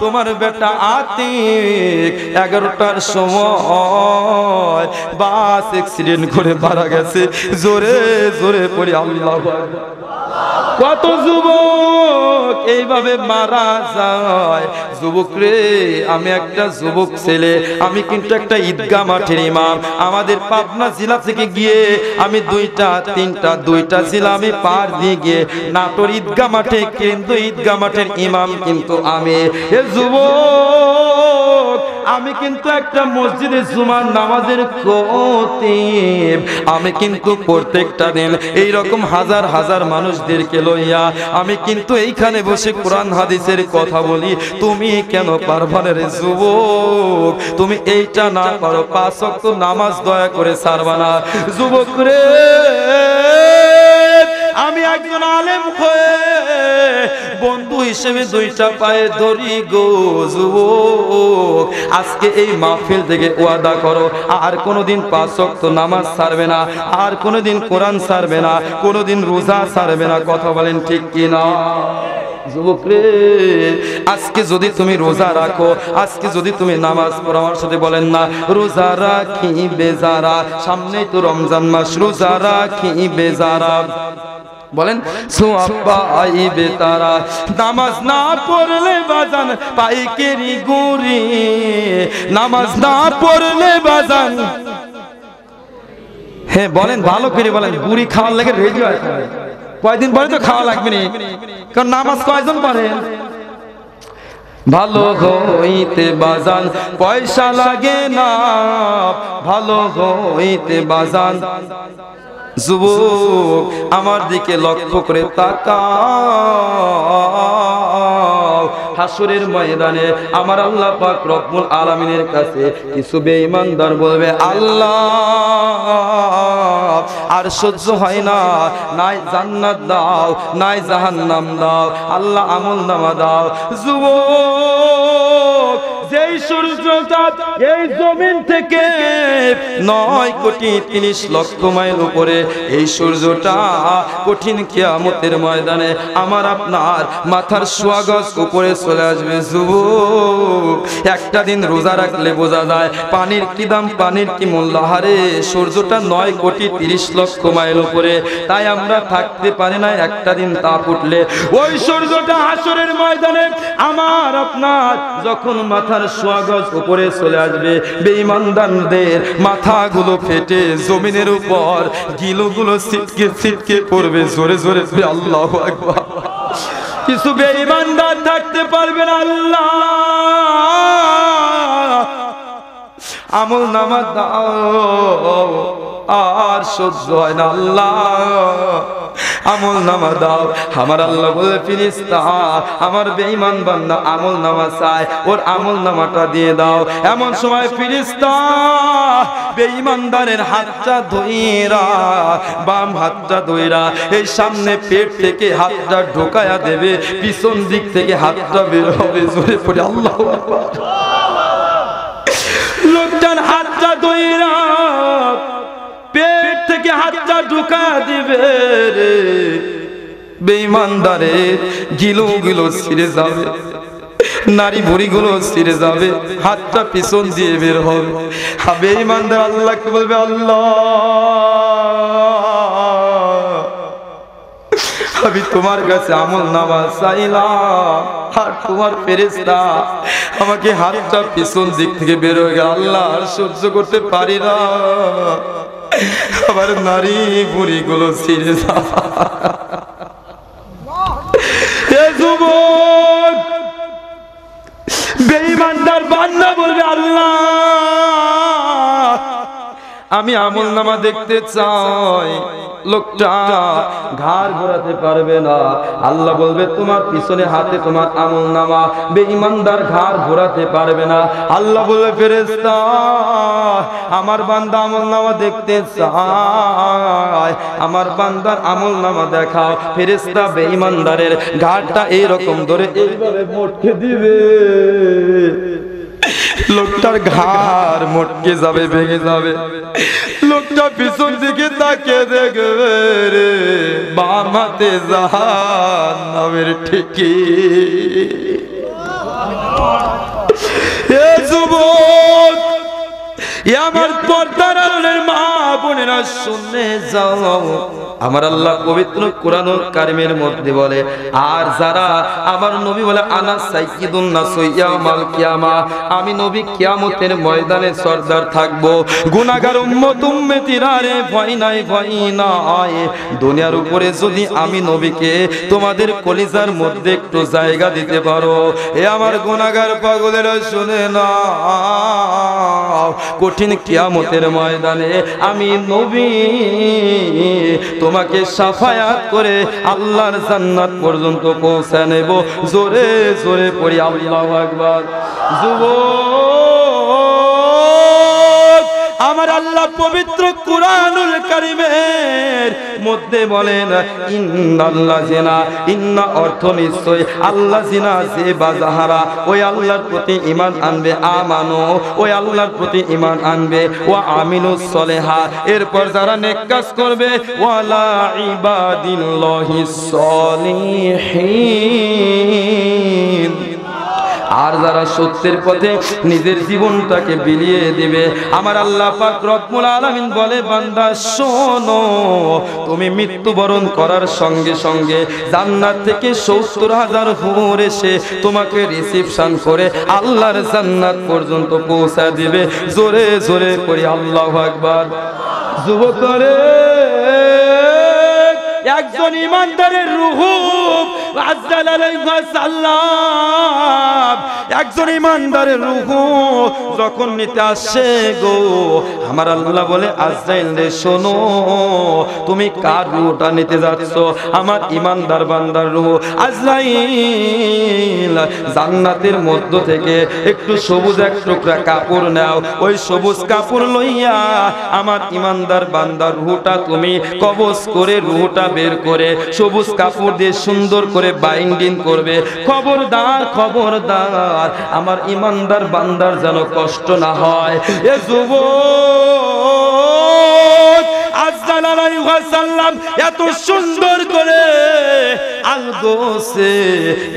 তোমার বেটা আতিক 11টার সময় বাস অ্যাক্সিডেন্ট করে মারা গেছে, জোরে জোরে পড়ি আল্লাহু আকবার। কত যুবক এইভাবে মারা যায়। যুবক রে, আমি একটা যুবক ছেলে, আমি কিন্তু একটা ঈদগাহ মাঠের ইমাম। আমাদের পাবনা জেলা থেকে গিয়ে আমি 2টা জেলা আমি পার দিয়ে গিয়ে নাটোর ঈদগাহ মাঠে, কিন্তু ঈদগাহ মাঠের ইমাম কিন্তু আমি। এ যুবক, আমি কিন্তু একটা মসজিদে জুমার নামাজের খতিব। আমি কিন্তু প্রত্যেকটা দিন এইরকম হাজার হাজার মানুষদেরকে লইয়া আমি কিন্তু এইখানে বসে কোরআন হাদিসের কথা বলি। তুমি কেন পারবা না রে যুবক? তুমি এইটা না পারো, 5 ওয়াক্ত নামাজ দয়া করে ছাড়বা না যুবক রে। আমি একজন আলেম হয়ে বন্ধু হিসেবে 2টা পায়ে ধরি গো যুবক, আজকে এই মাহফিল থেকে ওয়াদা করো আর কোনোদিন 5 ওয়াক্ত নামাজ ছাড়বে না, আর কোনোদিন কোরআন ছাড়বে না, কোনোদিন রোজা ছাড়বে না। কথা বলেন ঠিক কি না? যুবক রে, আজকে যদি তুমি রোজা রাখো, আজকে যদি তুমি নামাজ পড়ো, আমার সাথে বলেন না রোজা রাখি বেজারা, সামনেই তো রমজান মাস, রোজা রাখি বেজারা, বলেন সোয়াব পাইবে তারা। নামাজ না পড়লে বাজান পাইকেরি গুরি, নামাজ না পড়লে বাজান, হ্যাঁ বলেন ভালো করে বলেন, গুড়ি খাওয়ার লাগে রেডি হয়, কয়দিন পরে তো খাওয়া লাগবে না, কারণ নামাজ কয়জন পড়ে? ভালো হইতে বাজান পয়সা লাগে না, ভালো হইতে বাজান। যুবক আমার দিকে লক্ষ্য করে তাকাও, হাসরের ময়দানে আমার আল্লাহ পাক রব্বুল আলামিনের কাছে কিছু বেঈমানদার বলবে আল্লাহ আর সহ্য হয় না, নাই জান্নাত দাও, নাই জাহান্নাম দাও, আল্লাহ আমলনামা দাও। যুবক যেই এই সূর্যটা এই জমিন থেকে 9,30,00,000 মাইল উপরে, এই সূর্যটা কঠিন কিয়ামতের ময়দানে আমার আপনার মাথার সোয়া গজ উপরে চলে আসবে। যুবক, একটা দিন রোজা রাখলে বোঝা যায় পানির কি দাম, পানির কি মূল্য। হারে সূর্যটা 9,30,00,000 মাইল উপরে, তাই আমরা থাকতে পারি না। একটা দিন তাপ উঠলে ওই সূর্যটা হাসরের ময়দানে আমার আপনার যখন মাথার সোয়া গজ উপরে চলে আসবে, বেঈমানদের মাথাগুলো ফেটে জমিনের উপর গিলোগুলো ছিটকে ছিটকে পড়বে। জোরে জোরে আল্লাহু আকবার। কিছু বেঈমানদার থাকতে পারবে না। আল্লাহ আমল নামা দাও, আর সহ্য হয় না। আল্লাহ আমল নামা দাও। আমার আল্লাহ বলে, ফেরেশতা আমার বেঈমান বান্দা আমল নামা চায়, ওর আমল নামাটা দিয়ে দাও। এমন সময় ফেরেশতা বেঈমানদারের হাতটা ধইরা, বাম হাতটা ধইরা এই সামনে পেট থেকে হাতটা ঢোকায়া দেবে, পিছন দিক থেকে হাতটা বের হবে। জোরে পড়ে আল্লাহু আকবার। লোকটার হাতটা ধইরা পেট থেকে হাতটা ঢুকা দিবে রে, বেঈমানদারের গিলো গিলো ছিঁড়ে যাবে, নারী ভুঁড়িগুলো ছিঁড়ে যাবে, হাতটা পিছন দিয়ে বের হবে। বেঈমানদার আল্লাহকে বলবে, আল্লাহ আমি তোমার কাছে আমল নামা চাইলাম, আর তোমার ফেরেশতা আমাকে হাতটা পিছন দিক থেকে বের হয়ে গেল। আল্লাহ আর সহ্য করতে পারি না, আবার নারী বুড়ি গুলো ছিঁড়ে যায়। যুবক, বেঈমানদার বান্দা বলবে, আল্লাহ আমি আমল নামা দেখতে চাই। লোকটা ঘাড় ঘোরাতে পারবে না। আল্লাহ বলবে, তোমার পিছনে হাতে তোমার আমল নামা। বেঈমানদার ঘাড় ঘোরাতে পারবে না। আল্লাহ বলবে, ফেরেশতা আমার বান্দা আমল নামা দেখতে চায়, আমার বান্দার আমল নামা দেখাও। ফেরেশতা বেঈমানদারের ঘাড়টা এইরকম ধরে এইভাবে মটকে দিবে, লোকটার ঘাড় মটকে যাবে, ভেঙে যাবে। লোকটা পিছন দিকে তাকিয়ে দেখবে রে, বাম হাতে জাহান্নামের ঠিকই। এ যুবক, আমার পর্দার আড়ালের মা বোনেরা শুনে যাও, আমার আল্লাহ পবিত্র কোরআনুল কারীমের মধ্যে বলে, আর যারা আমার নবী বলে, আনা সাইয়্যিদুন নাস ইয়াউমাল কিয়ামা, আমি নবী কিয়ামতের ময়দানে সরদার থাকব। গুনাহগার উম্মত উম্মতিরা রে, ভয় নাই ভয় নাই। দুনিয়ার উপরে যদি আমি নবীকে তোমাদের কলিজার মধ্যে একটু জায়গা দিতে পারো, এ আমার গুনাহগার পাগলেরা শুনে নাও, কঠিন কিয়ামতের ময়দানে আমি নবী তোমাকে সাফায়াত করে আল্লাহর জান্নাত পর্যন্ত পৌঁছে নেব। জোরে জোরে পড়ি আল্লাহু আকবার। যুবক, আমার আল্লাহ পবিত্র কোরআনুল কারীমের মধ্যে বলেন, ইন্নাল্লাযিনা, ইন্না অর্থ নিশ্চয়, আল্লাযিনা যে বাজাহারা ওই আল্লাহর প্রতি ঈমান আনবে, আমানো ওই আল্লাহর প্রতি ঈমান আনবে, ওয়া আমিলুস সলিহাত এরপর যারা নেক কাজ করবে, ওয়ালা ইবাদিল্লাহিস সলিহিন আর যারা সত্যের পথে নিজের জীবনটাকে বিলিয়ে দিবে। আমার আল্লাহ পাক রব্বুল আলামিন বলে, বান্দা শোনো, তুমি মৃত্যুবরণ করার সঙ্গে সঙ্গে জান্নাত থেকে ৭০,০০০ হুর এসে তোমাকে রিসিপশন করে আল্লাহর জান্নাত পর্যন্ত পৌঁছা দিবে। জোরে জোরে করি আল্লাহু আকবার। যুবকরে, একজন ইমানদারের রূহ আজ্জাল আলাইহিস সালাম, একজন ইমানদারের রূহ যখন নিতে আসে গো, আমার আল্লাহ বলে আজরাইল রে শোনো, তুমি কার রূহটা নিতে যাচ্ছ? আমার ঈমানদার বান্দার রূহ। আজরাইল জান্নাতের মধ্য থেকে একটু সবুজ এক টুকরা কাপড় নাও, ওই সবুজ কাপড় লইয়া আমার ঈমানদার বান্দার রূহটা তুমি কবজ করে, রূহটা বের করে সবুজ কাপড় দিয়ে সুন্দর করে বাইন্ডিং করবে। খবরদার খবরদার, আমার ঈমানদার বান্দার যেন কষ্ট না হয়। এ যুবক, আজরাইল আলাইহিস সালাম এত সুন্দর করে আলগোসে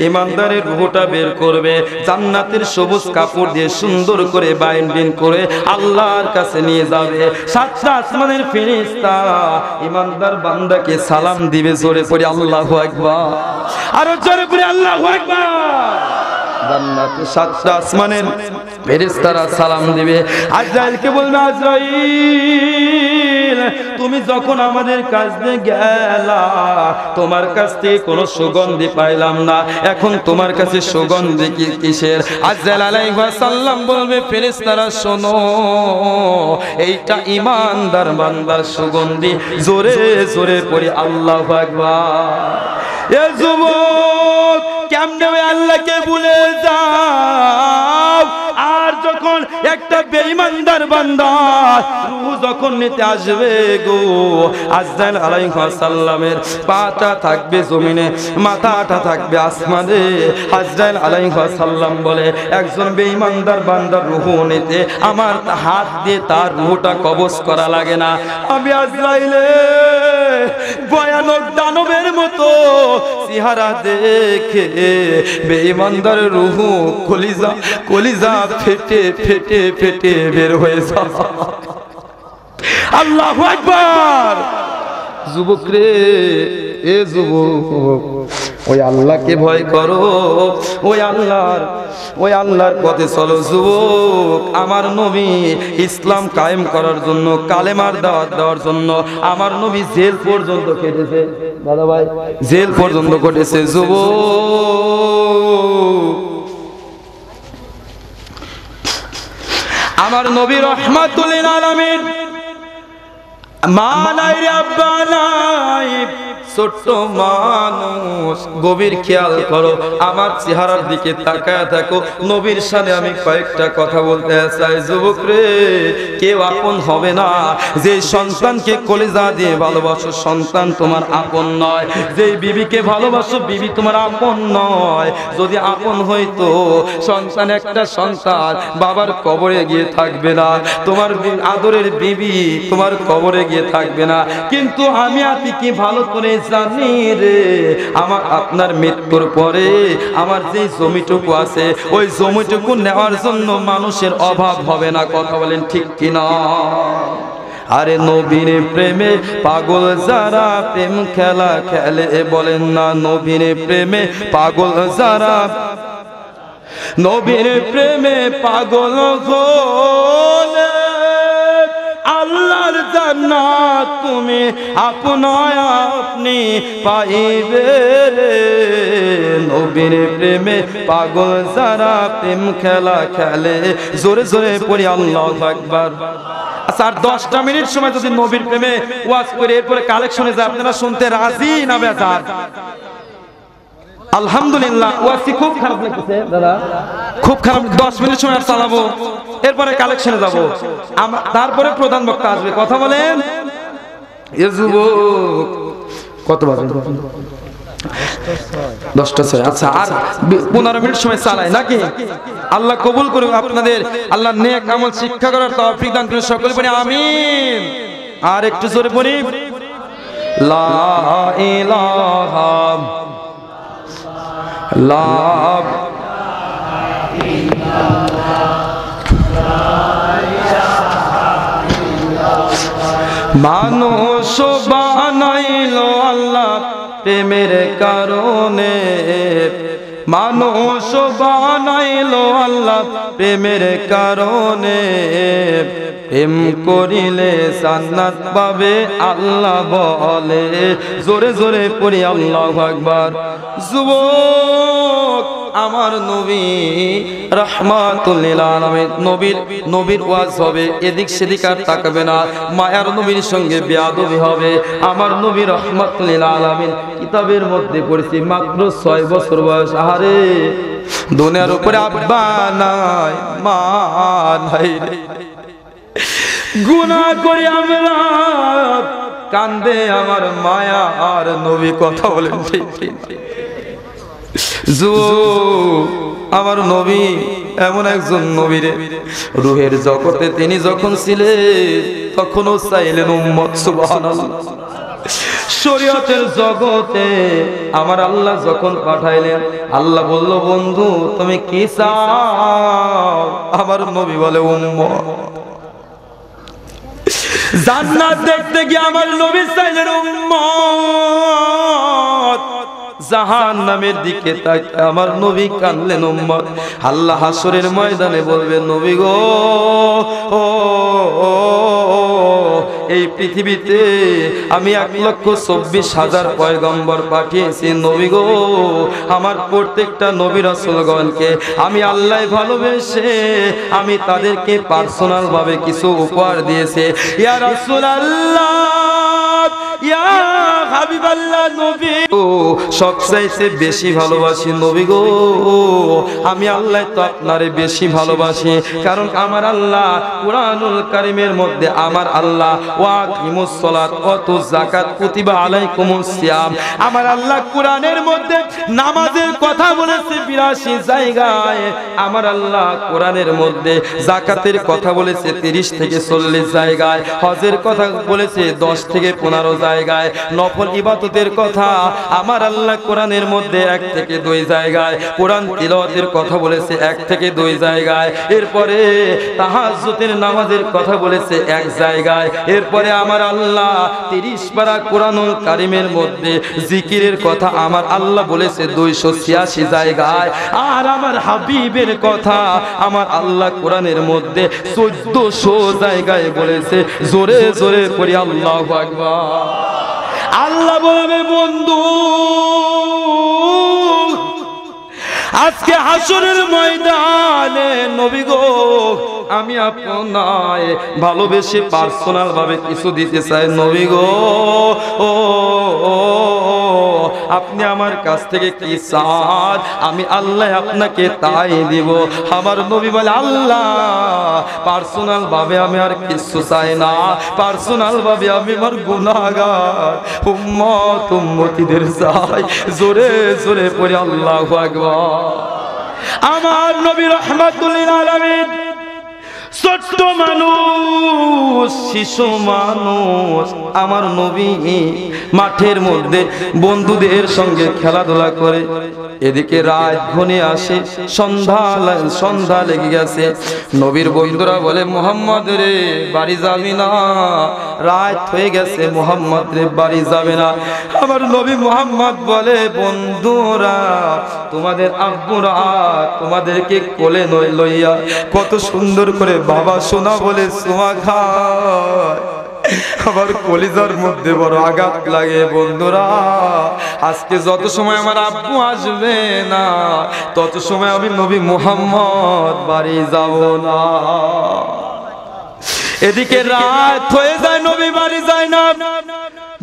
ঈমানদারের রূহটা বের করবে, জান্নাতের সবুজ কাপড় দিয়ে সুন্দর করে বাইন্ডিং করে আল্লাহর কাছে নিয়ে যাবে। সাতটা আসমানের ফেরেশতা ঈমানদার বান্দাকে সালাম দিবে। জোরে পড়ে আল্লাহু আকবার, আরো জোরে পড়ে আল্লাহু আকবার। জান্নাতে সাতটা আসমানের ফেরেশতারা সালাম দিবে। আজরাইলকে বলবে, আজরাইল তুমি যখন আমাদের কাছ দিয়ে গেলা, তোমার কাছ থেকে কোনো সুগন্ধি পাইলাম না, এখন তোমার কাছে সুগন্ধি কিসের? আজরাইল আলাইহিস সালাম বলবে, ফেরেশতারা শোনো, এইটা ঈমানদার বান্দার সুগন্ধি। জোরে জোরে পড়ি আল্লাহু আকবার। এ যুবক, কেমনে ওই আল্লাহকে ভুলে যাও? আর যখন একটা বেঈমানদার বান্দা রূহ যখন নিতে আসবে গো, আজরাইল আলাইহিস সালামের পাটা থাকবে জমিনে, মাথাটা থাকবে আসমানে। আজরাইল আলাইহিস সালাম বলে, একজন বেঈমানদার বান্দার রূহ নিতে আমার হাত দিয়ে তার রূহটা কবজ করা লাগে না। আমি আজরাইলে ভয়ানক দানবের মতো চেহারা দেখে বেঈমানদার রূহ কলিজা কলিজা ফেটে ফেটে ফেটে বের হয়ে যায়। আল্লাহু আকবার। যুবক রে, এ যুবক, ওই আল্লাহকে ভয় করো, ওই আল্লাহর পথে চলো। যুবক, আমার নবী ইসলাম কায়েম করার জন্য, কালেমার দাওয়াত দেওয়ার জন্য আমার নবী জেল পর্যন্ত কেটেছে। দাদা ভাই, জেল পর্যন্ত কেটেছে। যুবক, আমার নবী রহমাতুল লিল আলামিন, মা নাই রে আব্বা নাই, ছোট্ট মানুষ, গভীর খেয়াল করো, আমার চেহারার দিকে তাকায় থাকো। নবীর সাথে আমি কয়েকটা কথা বলতে চাই। যুবক রে, কেউ আপন হবে না। যে সন্তানকে কলিজা দিয়ে ভালোবাসো, সন্তান তোমার আপন নয়। যে বিবিকে ভালোবাসো, বিবি তোমার আপন নয়। যদি আপন হইতো, সন্তান একটা সন্তান বাবার কবরে গিয়ে থাকবে না, তোমার আদরের বিবি তোমার কবরে গিয়ে থাকবে না। কিন্তু আমি আপনি কি ভালো করে জানি রে, আমার আপনার মৃত্যুর পরে আমার যে জমিটুকু আছে, ওই জমিটুকু নেওয়ার জন্য মানুষের অভাব হবে না। কথা বলেন ঠিক কিনা? আরে নবীর প্রেমে পাগল যারা, প্রেম খেলা খেলে, বলেন না নবীর প্রেমে পাগল যারা, নবীর প্রেমে পাগল হলে আল্লাহর জান্নাত তুমি আপনায় আপনি পাইবে রে। নবীর প্রেমে পাগল যারা, প্রেম খেলা খেলে। জোরে জোরে পড়ি আল্লাহু আকবার। আচ্ছা, আর 10টা মিনিট সময় যদি নবীর প্রেমে ওয়াজ করে এরপরে কালেকশনে যায়, আপনারা শুনতে রাজি না বেজার? আলহামদুলিল্লাহ, ওয়াজটি খুব খারাপ লাগতেছে দাদা, খুব খারাপ। 10 মিনিট সময় চালাবো, এরপরে কালেকশনে যাব, তারপরে প্রধান বক্তা আসবে। কথা বলেন। এ যুবক, কত বাজে? 10:06। আচ্ছা, আর 15 মিনিট সময় চালাই নাকি? আল্লাহ কবুল করুন আপনাদের, আল্লাহ নেক আমল শিক্ষা করার তৌফিক দান করুন। সকলে পড়ি আমিন। আর একটু জোরে পড়ি, লা ইলাহা মানুষ বানাইলো আল্লাহ প্রেমের কারণে, মানুষ বানাইলো আল্লাহ প্রেমের কারণে। প্রেম করিলে জান্নাত পাবে আল্লাহ বলে। জোরে জোরে পড়ি আল্লাহু আকবার। যুবক, আমার নবী রাহমাতুল লিল আলামিন, নবীর ওয়াজ হবে, এদিক সেদিক আর তাকাবে না, মায়ার নবীর সঙ্গে বেয়াদবি হবে। আমার নবী রাহমাতুল লিল আলামিন কিতাবের মধ্যে পড়েছি মাত্র 6 বছর বয়স। আহারে দুনিয়ার উপরে আব্বা নাই, মা নাই, গুনাহ করে আমরা কান্দে আমার মায়া আর নবী, কথা বলেন ঠিক ঠিক। আমার নবী এমন একজন নবী রে, রূহের জগতে তিনি যখন ছিলেন তখনও চাইলেন উম্মত, সুবহানাল্লাহ। শরীয়তের জগতে আমার আল্লাহ যখন পাঠাইলেন, আল্লাহ বলল বন্ধু তুমি কি চাও? আমার নবী বলে উম্মত। জান্নাত দেখতে গিয়ে আমার নবী চাইলেন উম্মত, জাহান্নামের দিকে তাকিয়ে আমার নবী কাঁদলেন উম্মত। আল্লাহ হাসরের ময়দানে বলবেন নবী গো, এই পৃথিবীতে আমি 1,24,000 পয়গম্বর পাঠিয়েছি নবী গো, আমার প্রত্যেকটা নবী রাসূলগণকে আমি আল্লাহ ভালোবেসে আমি তাদেরকে পার্সোনাল ভাবে কিছু উপহার দিয়েছে। ইয়া রাসূলুল্লাহ, ইয়া হাবিবাল্লাহ, নবী ও সবচাইতে বেশি ভালোবাসি নবী গো, আমি আল্লাহ তো আপনারে বেশি ভালোবাসি, কারণ আমার আল্লাহ কুরআনুল কারীমের মধ্যে আমার আল্লাহ ওয়াকিমুস সালাত ওয়া তুজ যাকাত কুতিবা আলাইকুমুস সিয়াম, আমার আল্লাহ কোরআনের মধ্যে নামাজের কথা বলেছে 82 জায়গায়, আমার আল্লাহ কোরআনের মধ্যে যাকাতের কথা বলেছে 30 থেকে 40 জায়গায়, হজের কথা বলেছে 10 থেকে 15 জায়গায়, নফল ইবাদতের কথা আমার আল্লাহ কোরআনের মধ্যে 1 থেকে 2 জায়গায়, কোরআন তিলাওয়াতের কথা বলেছে 1 থেকে 2 জায়গায়, এরপরে তাহাজ্জুদের নামাজের কথা বলেছে 1 জায়গায়, এরপরে আমার আল্লাহ 30 পারা কোরআনুল কারীমের মধ্যে জিকিরের কথা আমার আল্লাহ বলেছে 286 জায়গায়, আর আমার হাবিবের কথা আমার আল্লাহ কোরআনের মধ্যে 1400 জায়গায় বলেছে। জোরে জোরে পড়ি আল্লাহু আকবার। আল্লাহ বলবে বন্ধু আজকে হাসরের ময়দানে নবী গো আমি আপনায় ভালোবেসে পার্সোনাল ভাবে কিছু দিতে চাই নবী গো, ও আপনি আমার কাছ থেকে কি চান আমি আল্লাহ আপনাকে তাই দিব। আমার নবী বলে আল্লাহ পার্সোনাল ভাবে আমি আর কিছু চাই না, পার্সোনাল ভাবে আমি আমার গুনাহগার উম্মত উম্মতিদের চাই। জোরে জোরে পড়ে আল্লাহু আকবার। আমার নবী রাহমাতুল লিল আলামিন ছোট্ট মানুষ, শিশু মানুষ, আমার নবী মাঠের মধ্যে বন্ধুদের সঙ্গে খেলাধুলা করে, এদিকে রাত ঘনিয়ে আসে, সন্ধ্যা লেগে গেছে। নবীর বন্ধুরা বলে মুহাম্মদ রে বাড়ি যাবি না, রাত হয়ে গেছে, মুহাম্মদ রে বাড়ি যাবে না। আমার নবী মুহাম্মদ বলে বন্ধুরা তোমাদের আব্বুরা তোমাদেরকে কোলে লইয়া কত সুন্দর করে বাবা সোনা বলে সোয়া খায়, আমার কলিজার মধ্যে বড় আঘাত লাগে। বন্ধুরা আজকে যত সময় আমার আব্বু আসবে না তত সময় আমি নবী মুহাম্মদ বাড়ি যাব না। এদিকে রাত হয়ে যায়, নবী বাড়ি যায় না,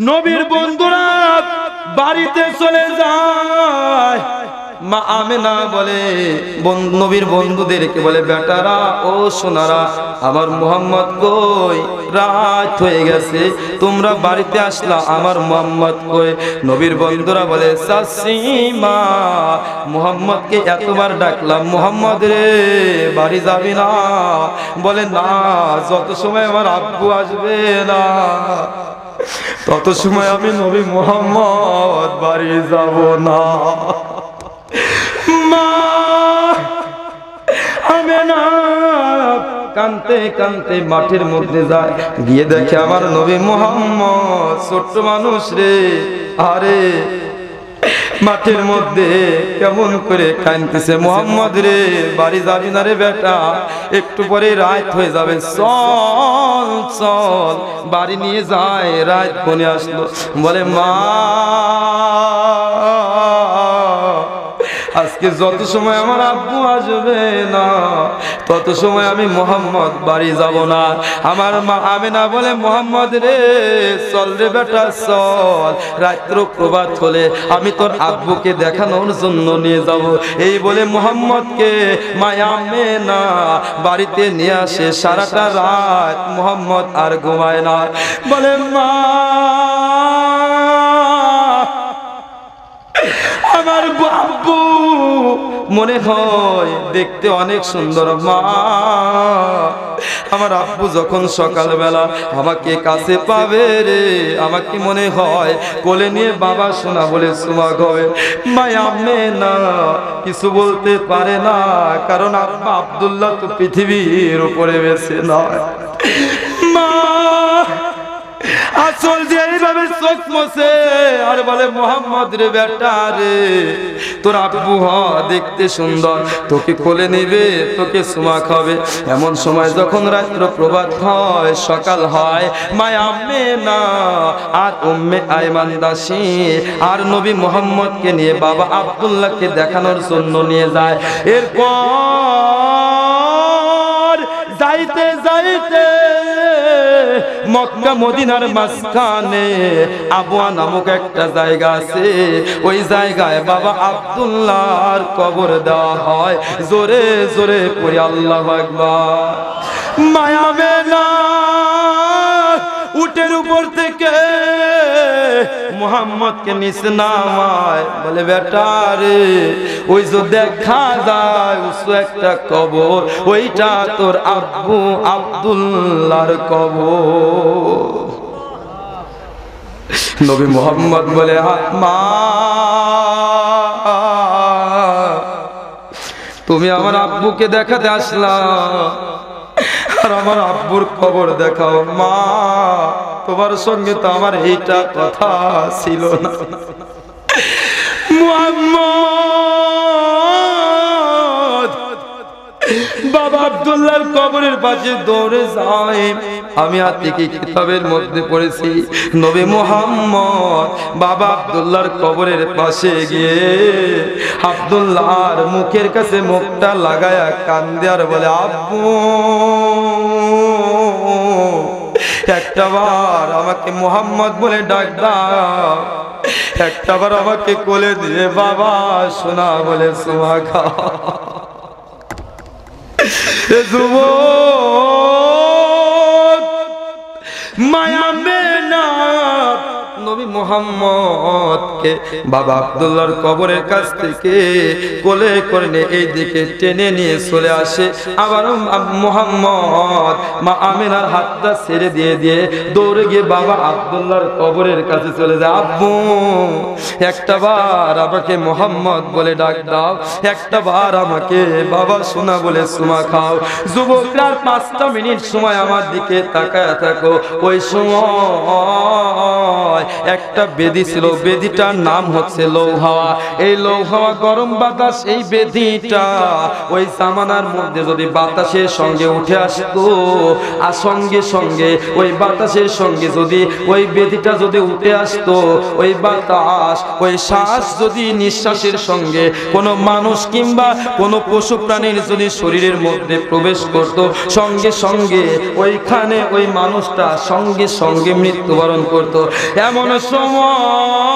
নবীর বন্ধুরা বাড়িতে চলে যায়। মা আমেনা বলে নবীর বন্ধুদেরকে বলে বেটারা ও সোনারা আমার মুহাম্মদ কই, রাত হয়ে গেছে, তোমরা বাড়িতে আসলা, আমার মুহাম্মদ কই। নবীর বন্ধুরা বলে চাচিমা মুহাম্মদকে এতবার ডাকলাম, মুহাম্মদ রে বাড়ি যাবি না? বলে না, যত সময় আমার আব্বু আসবে না তত সময় আমি নবী মুহাম্মদ বাড়ি যাব না। মা আমেনা কানতে কানতে মাঠের মধ্যে যায়, গিয়ে দেখে আমার নবী মুহাম্মদ ছোট্ট মানুষ রে, আরে মাঠের মধ্যে কেমন করে কাঁদতেছে। মুহাম্মদ রে বাড়ি যাবি না রে বেটা, একটু পরে রাত হয়ে যাবে, চল চল বাড়ি নিয়ে যায়। রাত কোনে আসলো, বলে মা আজকে যত সময় আমার আব্বু আসবে না তত সময় আমি মোহাম্মদ বাড়ি যাব না। আমার মা আমেনা বলে, মোহাম্মদ রে চল রে বেটা চল, রাত্র প্রভাত হলে আমি তোর আব্বুকে দেখানোর জন্য নিয়ে যাব। এই বলে মোহাম্মদকে মা আমেনা বাড়িতে নিয়ে আসে। সারাটা রাত মোহাম্মদ আর ঘুমায় না। বলে মা আমার আব্বু মনে হয় দেখতে অনেক সুন্দর। মা আমার আব্বু যখন সকালবেলা আমাকে কাছে পাবে রে, আমাকে মনে হয় কোলে নিয়ে বাবা শোনা বলে সুমা হবে। মা আমেনা কিছু বলতে পারে না, কারণ আব্বা আব্দুল্লাহ তো পৃথিবীর উপরে বেঁচে নয়। মা আসল যে এইভাবে চোখ মোছে আর বলে, মোহাম্মদ রে বেটা রে তোর আব্বু দেখতে সুন্দর, তোকে কোলে নিবে, তোকে সুমা খাবে। এমন সময় যখন রাত্র প্রভাত হয়, সকাল হয়, মা আমেনা আর উম্মে আইমান দাসী আর নবী মোহাম্মদকে নিয়ে বাবা আব্দুল্লাহকে দেখানোর জন্য নিয়ে যায়। এরপর যাইতে যাইতে মক্কা মদিনার মাঝখানে আবওয়া নামক একটা জায়গা আছে। ওই জায়গায় বাবা আব্দুল্লাহর কবর দেওয়া হয়। জোরে জোরে পড়ি আল্লাহু আকবার। মায়ামেনা উটের উপর থেকে মোহাম্মদকে নিচে নামায়, বলে বেটা রে ওই যে দেখা যায় উঁচু একটা কবর, ওইটা তোর আব্বু আব্দুল্লাহর কবর। নবী মোহাম্মদ বলে, মা তুমি আমার আব্বুকে দেখাতে আসলা আর আমার আব্বুর কবর দেখাও। মা তোমার সঙ্গে তো আমার এইটা কথা ছিল না। মুহাম্মদ বাবা আব্দুল্লাহর কবরের পাশে দৌড়ে যায়। আমি আতিকি কিতাবের মধ্যে পড়েছি, নবী মুহাম্মদ বাবা আব্দুল্লাহর কবরের পাশে গিয়ে আব্দুল্লাহর মুখের কাছে মুখটা লাগায়া কান্দে আর বলে, আব্বু একটাবার আমাকে মোহাম্মদ বলে ডাক দাও, একটাবার আমাকে কোলে দিয়ে বাবা শোনা বলে সুমা খা। মায়া মেনা নবী মুহাম্মদকে বাবা আব্দুল্লাহর কবরের কাছ থেকে কোলে করে নিয়ে এই দিকে টেনে নিয়ে চলে আসে। আবার মুহাম্মদ মা আমিনার হাতটা ছেড়ে দিয়ে দৌড়ে গিয়ে বাবা আব্দুল্লাহর কবরের কাছে চলে যায়। আব্বু একটাবার আমাকে মুহাম্মদ বলে ডাক দাও, একটাবার আমাকে বাবা শোনা বলে সুমা খাও। যুবকরা 5টা মিনিট সময় আমার দিকে তাকায় থাকো। ওই সময় একটা বেদি ছিল, বেদিটার নাম হচ্ছে লৌহাওয়া। এই লৌহাওয়া গরম বাতাস, এই বেদিটা ওই জামানার মধ্যে যদি বাতাসের সঙ্গে উঠে আসতো আর সঙ্গে সঙ্গে ওই বাতাসের সঙ্গে যদি ওই বেদিটা যদি উঠে আসতো, ওই বাতাস ওই শ্বাস যদি নিঃশ্বাসের সঙ্গে কোনো মানুষ কিংবা কোনো পশু প্রাণীর যদি শরীরের মধ্যে প্রবেশ করত, সঙ্গে সঙ্গে ওইখানে ওই মানুষটা সঙ্গে সঙ্গে মৃত্যুবরণ করত। এমন সময়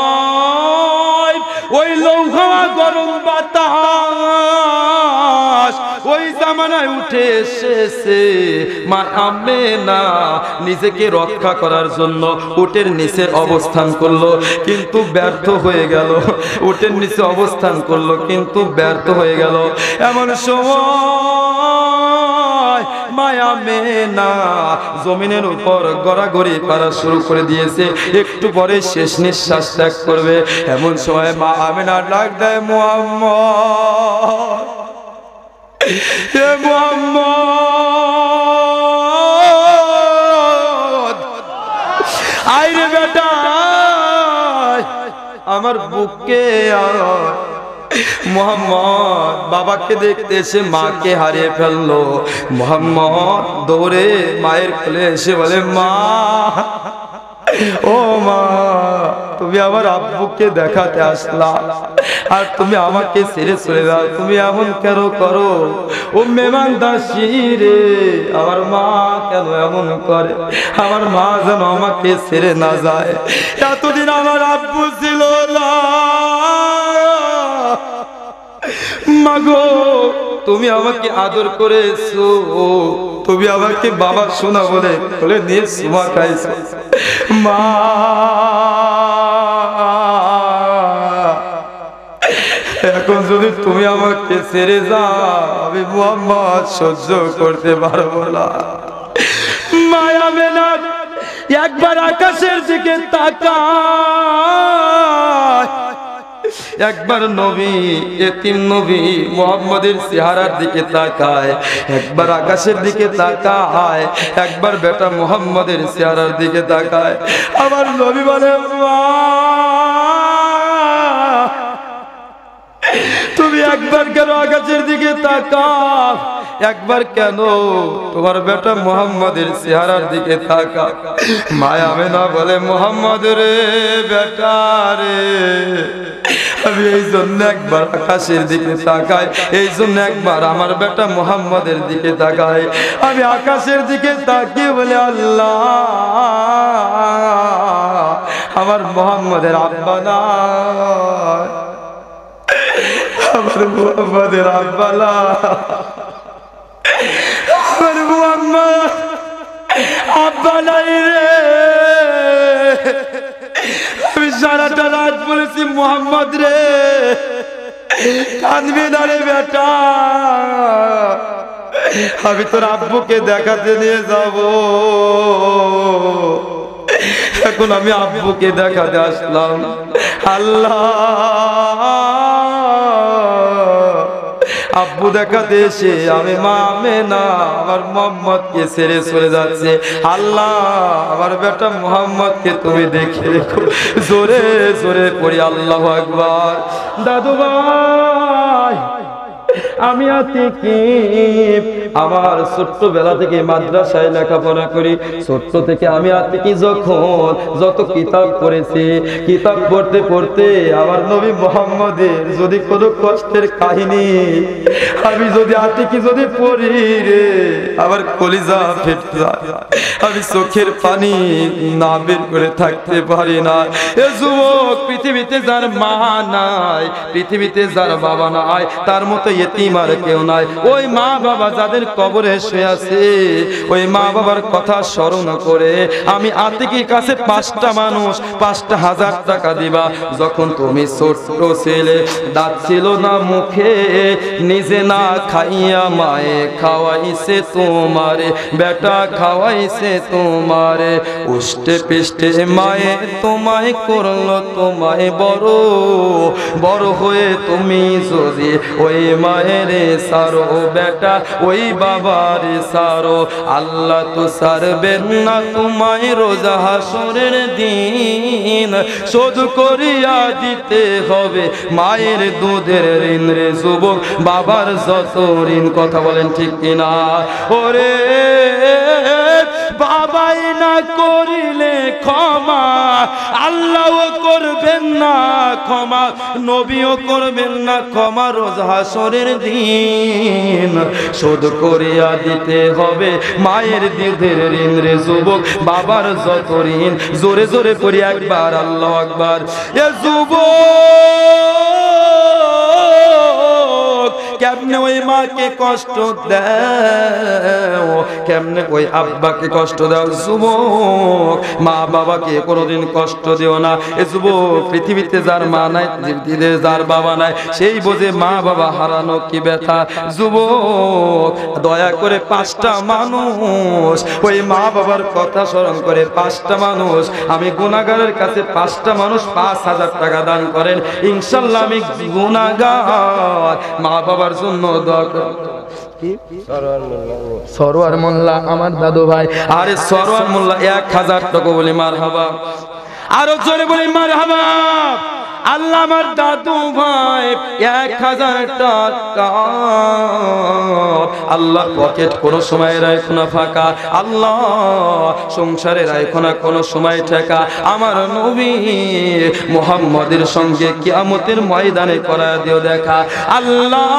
ওই লৌহাওয়া গরম বাতাস ওই জামানায় উঠে এসেছে। মা আমেনা নিজেকে রক্ষা করার জন্য উটের নিচে অবস্থান করলো, কিন্তু ব্যর্থ হয়ে গেল। উটের নিচে অবস্থান করলো কিন্তু ব্যর্থ হয়ে গেল। এমন সময় মা আমেনা জমিনের উপর গড়াগড়ি করা শুরু করে দিয়েছে। একটু পরে শেষ নিঃশ্বাস ত্যাগ করবে। এমন সময় মা আমেনা ডাক দেয়, মুহাম্মদ, হে মুহাম্মদ, আইরে বেটা আমার বুকে আয়। মুহাম্মদ বাবাকে দেখতে এসে মাকে হারিয়ে ফেললো। মুহাম্মদ দৌড়ে মায়ের কোলে এসে বলে, মা ও মা, তুমি আমার আব্বুকে দেখাতে আসলা আর তুমি আমাকে ছেড়ে চলে যাও, তুমি এমন কেন করো? ও মেহমান দাসী রে, আমার মা কেন এমন করে? আমার মা যেন আমাকে ছেড়ে না যায়। এতদিন আমার আব্বু ছিল না মাগো, তুমি আমাকে আদর করেছো, তুমি আমাকে বাবা শোনা বলে বলে নিয়ে সুমা খাইছো। মা, এখন যদি তুমি আমাকে ছেড়ে যাও, আমি মুহাম্মদ সহ্য করতে পারবো না। মায়া মেনা একবার আকাশের দিকে তাকায়, একবার নবী এতিম নবী মুহাম্মদের চেহারার দিকে তাকায়, একবার আকাশের দিকে তাকায়, একবার বেটা মুহাম্মদের চেহারার দিকে তাকায়। আমার নবী বলে, মা তুমি একবার কেন আকাশের দিকে তাকাও, একবার কেন তোমার বেটা মুহাম্মদের চেহারার দিকে তাকাও? মায়া মেনা বলে, মুহাম্মদ রে বেটা রে, আমি এই জন্য একবার আকাশের দিকে তাকাই, এই জন্য একবার আমার বেটা মুহাম্মদের দিকে তাকাই। আমি আকাশের দিকে তাকিয়ে বলে, আল্লাহ আমার মুহাম্মদের আব্বা নাই, আমার মুহাম্মদের আব্বা নাই, আমার মুহাম্মদ আব্বা নাই রে। আমি সারাটা রাত বলেছি, মুহাম্মদ রে কাঁদবি না রে বেটা, আমি তোর আব্বুকে দেখাতে নিয়ে যাব। এখন আমি আব্বুকে দেখাতে আসলাম। আল্লাহ, আব্বু দেখাতে এসে আমি মা মেনা আমার মুহাম্মদকে ছেড়ে চলে যাচ্ছে। আল্লাহ, আমার বেটা মুহাম্মদকে তুমি দেখে রেখো। জোরে জোরে পড়ি আল্লাহু আকবার। দাদু ভাই, আমি আতিক, আমার ছোট্টবেলা থেকে মাদ্রাসায় লেখাপড়া করি। ছোট্ট থেকে আমি আতিক যখন যত কিতাব পড়েছি, কিতাব পড়তে পড়তে আমার নবী মুহাম্মদের যদি কোনো কষ্টের কাহিনী আমি যদি আতিক যদি পড়ি রে, আমার কলিজা ফেটে যায়, আমি চোখের পানি না বের করে থাকতে পারি না। এ যুবক, পৃথিবীতে যার মা নাই, পৃথিবীতে যার বাবা নাই, তার মতো ইতিম আর কেউ নাই। ওই মা বাবা যাদের কবরে শুয়ে আছে, ওই মা বাবার কথা স্মরণ করে আমি আতিকের কাছে 5টা মানুষ 5,000 টাকা দিবা। যখন তুমি ছোট্ট ছেলে, দাঁত ছিল না মুখে, নিজে না খাইয়া মায়ে খাওয়াইছে তোমারে, বেটা খাওয়াইছে তোমারে, উষ্টে পিষ্টে মায়ে তোমায় করলো তোমায় বড়, বড় হয়ে তুমি যদি ওই মায়ের সারো বেটা, ওই বাবার সারো, আল্লাহ তো সারবেন না তোমায় রোজা হাসরের দিন, শোধ করিয়া দিতে হবে মায়ের দুধের ঋণ রে যুবক, বাবার যত ঋণ। কথা বলেন ঠিক কিনা? ওরে বাবাই না করিলে ক্ষমা, আল্লাহও করবেন না ক্ষমা, নবীও করবেন না ক্ষমা, রোজ হাসরের দিন শোধ করিয়া দিতে হবে মায়ের দুধের ঋণ রে যুবক, বাবার যত ঋণ। জোরে জোরে পড়ি একবার আল্লাহু আকবার। এ যুবক, কেমনে ওই মাকে কষ্ট দাও, কেমনে ওই আব্বাকে কষ্ট দাও? যুবক, মা বাবাকে কোনোদিন কষ্ট দিও না। এ যুবক, পৃথিবীতে যার মা নাই, পৃথিবীতে যার বাবা নাই, সেই বোঝে মা বাবা হারানো কি ব্যথা। যুবক, দয়া করে 5টা মানুষ ওই মা বাবার কথা স্মরণ করে, 5টা মানুষ, আমি গুনাহগারের কাছে 5টা মানুষ 5,000 টাকা দান করেন, ইনশাআল্লাহ আমি গুনাহগার মা বাবার জন্য দোয়া করব। সরওয়ার মোল্লা আমার দাদু ভাই, আরে সরওয়ার মোল্লা 1000 টাকা বলি মারহাবা, আরো জোরে বলি মারহাবা। আল্লাহ আমার দাদু ভাই 1000 টাকা আল্লাহ পকেট কোনো সময় রাখো না ফাঁকা, আল্লাহ সংসারে রাখো না কোনো সময় ঠেকা। আমার নবী মুহাম্মদের সঙ্গে কিয়ামতের ময়দানে করা দিও দেখা। আল্লাহ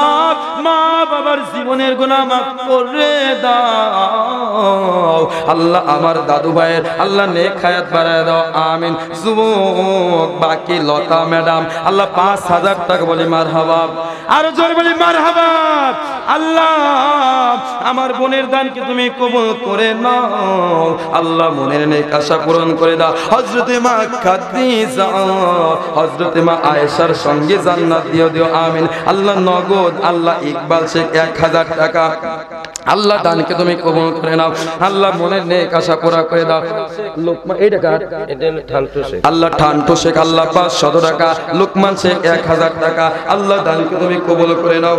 মা বাবার জীবনের গুনাহ মাফ করে দাও। আল্লাহ আমার দাদু ভাইয়ের আল্লাহ নেক হায়াত বাড়ায় দাও, আমিন। যুবক বাকি লতা ম্যাডাম আল্লাহ 5000 টাকা বলি মারহাবা, আরো জোরে বলি মারহাবা। আল্লাহ আমার বোনের দানকে তুমি কবুল করে নাও, আল্লাহ মনের নেক আশা পূরণ করে দাও। হযরতে মা খাদিজা হযরতে মা আয়েশার সঙ্গে জান্নাত দিও আমিন। আল্লাহ নগদ আল্লাহ ইকবাল শেখ 1000 টাকা আল্লাহ দানকে তুমি কবুল করে নাও, আল্লাহ মনের নেক আশা পুরা করে দাও। লোকমান এই টাকা আল্লাহ ঠান্টু শেখ আল্লাহ 500 টাকা, লোকমান শেখ 1000 টাকা আল্লাহ দানকে তুমি কবুল করে নাও,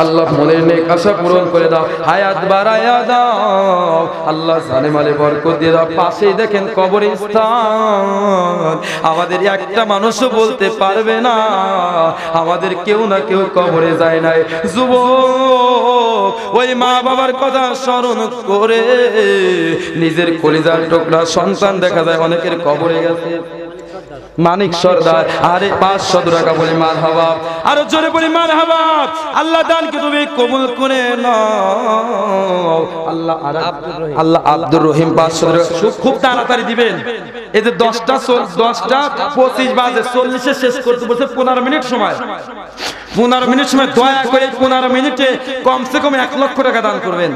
আল্লাহ মনের নেক আশা পূরণ করে দাও, হায়াত বাড়ায়া দাও, আল্লাহ জানে মালে বরকত দিয়ে দাও। পাশেই দেখেন কবরস্থান, আমাদের একটা মানুষও বলতে পারবে না আমাদের কেউ না কেউ কবরে যায় নাই। যুবক ওই মা বাবার কথা স্মরণ করে নিজের কলিজার টুকরা সন্তান দেখা যায় অনেকের কবরে গেছে। মানিক সর্দার আরে 500 টাকা বলি মারহাবা, আরো জোরে বলি মারহাবা। আল্লাহ দানকে তুমি কবুল করে নাও। আল্লাহ আব্দুর রহিম 500 টাকা খুব তাড়াতাড়ি দিবেন। এই যে 10টা 25 বাজে 40 শেষ করতে বলছে 15 মিনিট সময়, 15 মিনিট সময় দয়া করে 15 মিনিটে কমসে কম 1 লক্ষ টাকা দান করবেন।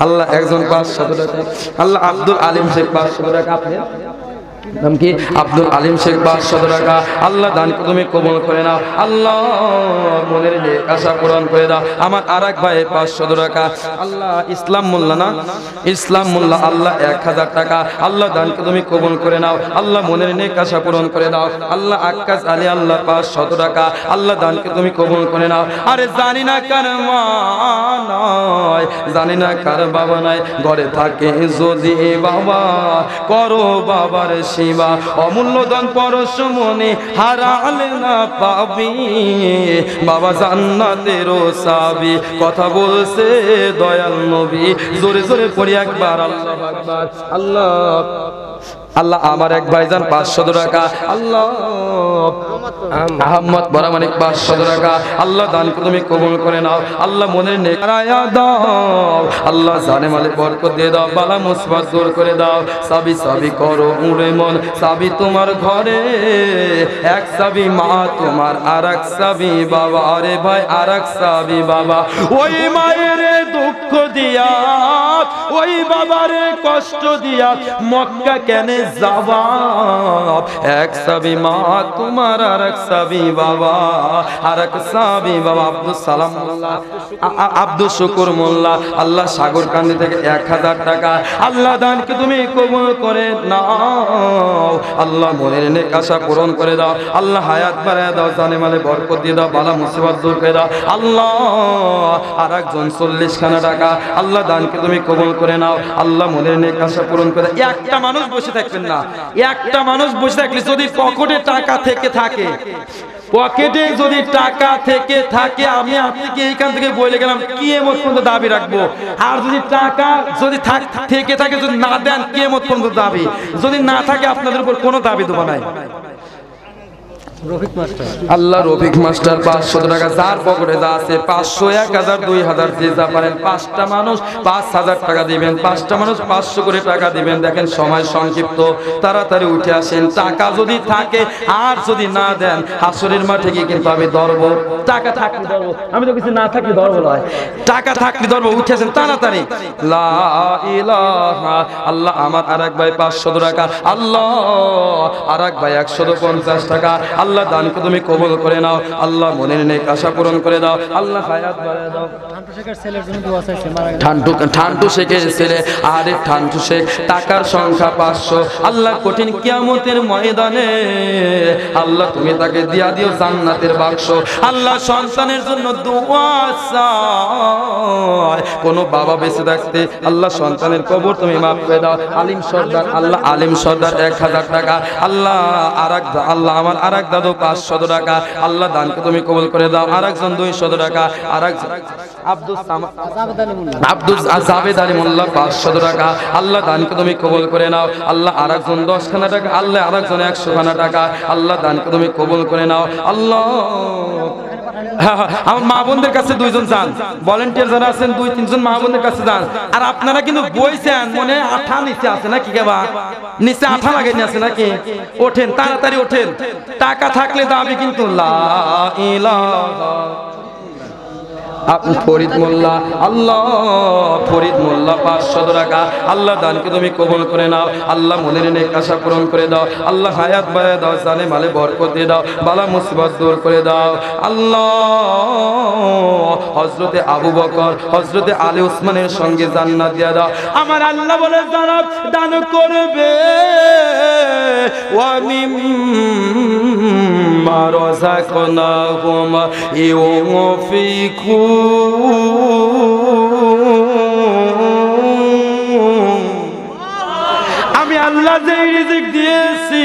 আল্লাহ একজন 500 টাকা, আল্লাহ আব্দুল আলিম শেখ 500 টাকা, আপনি নাম কি আব্দুল আলিম শেখ 500 টাকা আল্লাহ দানকে তুমি কবুল করে নাও, আল্লাহ মনের নেক আশা পূরণ করে দাও। আমার আরেক ভাই 500 টাকা আল্লাহ ইসলাম মোল্লা না ইসলাম মোল্লা আল্লাহ 1000 টাকা আল্লাহ দানকে তুমি কবুল করে নাও, আল্লাহ মনের নেক আশা পূরণ করে দাও। আল্লাহ আক্কাস আলী আল্লাহ 500 টাকা আল্লাহ দানকে তুমি কবুল করে নাও। আরে জানি না কার মা নাই, জানি না কার বাবা নাই, ঘরে থাকে যদি বাবা করো বাবার সেবা, অমূল্য দান পরশমনে হারালে না পাবি, বাবা জান্নাতের চাবি, কথা বলছে দয়াল নবী। জোরে জোরে পড়ি একবার আল্লাহু আকবার। আল্লাহ আল্লাহ আমার এক ভাইজান 500 টাকা আল্লাহ আহমদ বরামানিক 500 টাকা আল্লাহ দানকে তুমি কবুল করে নাও, আল্লাহ মনের নেক রায়া দাও, আল্লাহ জানে মালে বরকত দিয়ে দাও, বালা মুসিবত দূর করে দাও। সাবি সাবি করো উড়ে মন সাবি তোমার ঘরে, এক সাবি মা তোমার আরেক সাবি বাবা, আরে ভাই আরেক সাবি বাবা। ওই মায়ের দুঃখ দিয়া ওই বাবারে কষ্ট দিয়া মক্কা কেনে যাবা, এক সাবি মা তোমার আরেক সাবি বাবা, আরেক সাবি বাবা। আব্দুল সালাম মোল্লা আব্দুল শুকুর মোল্লা আল্লাহ সাগরকান্দি থেকে 1000 টাকা আল্লাহ দানকে তুমি কবুল করে নাও, আল্লাহ মনের নেক আশা পূরণ করে দাও, আল্লাহ হায়াত বাড়ায় দাও, জানে মালে বরকত দিয়ে দাও, বালা মুসিবত দূর করে দাও। আল্লাহ আরেকজন 40 খানা টাকা আল্লাহ দানকে তুমি কবুল করে নাও, আল্লাহ মনের নেক আশা পূরণ করে। একটা মানুষ বসে থাকবেন না, একটা মানুষ বসে থাকলে যদি পকেটে টাকা থেকে থাকে, পকেটে যদি টাকা থেকে থাকে, আমি আপনাকে এইখান থেকে বলে গেলাম কিয়ামত পর্যন্ত দাবি রাখবো। আর যদি টাকা যদি থেকে থাকে, যদি না দেন কিয়ামত পর্যন্ত দাবি, যদি না থাকে আপনাদের উপর কোনো দাবি দেবো নাই। আল্লাহ রফিক মাস্টার 500 টাকা, যার পকেটে যা আছে 500 1000 2000 যে যা পারেন, 5টা মানুষ 5000 টাকা দিবেন, 5টা মানুষ 500 করে টাকা দিবেন। দেখেন সময় সংক্ষিপ্ত, তাড়াতাড়ি উঠে আসেন। টাকা যদি থাকে আর যদি না দেন হাসরের মাঠে গিয়ে কিন্তু আমি ধরবো। টাকা থাকলে ধরবো, আমি তো কিছু না থাকলে ধরবো নয়, টাকা থাকলে ধরবো। উঠে আসেন তাড়াতাড়ি। লা ইলাহা আল্লাহ আমার আরেক ভাই 500 টাকা আল্লাহ, আরেক ভাই 150 টাকা আল্লাহ দানকে তুমি কবুল করে নাও, আল্লাহ মনের নেক আশা পূরণ করে দাও, আল্লাহ হায়াত বাড়ায় দাও। ঠান্টু শেখের ছেলে, আরে ঠান্টু শেখ টাকার সংখ্যা 500। আল্লাহ কঠিন কিয়ামতের ময়দানে আল্লাহ তুমি তাকে দিয়া দিও জান্নাতের বাক্স। আল্লাহ সন্তানের জন্য দোয়া চায়, কোন বাবা বেঁচে থাকতে আল্লাহ সন্তানের কবর তুমি মাফ করে দাও। আলিম সর্দার, আল্লাহ আলিম সর্দার 1000 টাকা, আল্লাহ আল্লাহ আমার আরেক দাদু 500 টাকা, আল্লাহ দানকে তুমি কবুল করে দাও। আরেকজন 200 টাকা, আরেকজন আব্দুল জাবেদ আলী মোল্লা 500 টাকা, আল্লাহ দানকে তুমি কবুল করে নাও। আল্লাহ আরেকজন 10 খানা টাকা, আল্লাহ আরেকজন 100 খানা টাকা, আল্লাহ দানকে তুমি কবুল করে নাও। আল্লাহ আমার মা বোনদের কাছে 2 জন যান, ভলান্টিয়ার যারা আছেন 2-3 জন মা বোনদের কাছে যান। আর আপনারা কিন্তু বইছেন, মনে আঠা নিচে আছে নাকি? কেবা নিচে আঠা লাগাই আছে নাকি? ওঠেন, তাড়াতাড়ি ওঠেন, টাকা থাকলে দাবি কিন্তু লা ইলাহা। ফরিদ মোল্লা, আল্লাহ ফরিদ মোল্লা 500 টাকা, আল্লাহ দানকে তুমি কবুল করে নাও। আল্লাহ মনের নেক আশা পূরণ করে দাও। আল্লাহ হায়াত বাড়ায় দাও, জানে মালে বরকত দিয়ে দাও, বালা মুসিবত দূর করে দাও। আল্লাহ হযরতে আবু বকর, হযরতে আলী ওসমানের সঙ্গে জান্নাত দিয়ে দাও। আমার আল্লাহ বলে জানাব দান করবে ওয়া মিম্মা রাযাকনাহুম ইউনফিকুন। আমি আল্লাহ যে রিজিক দিয়েছি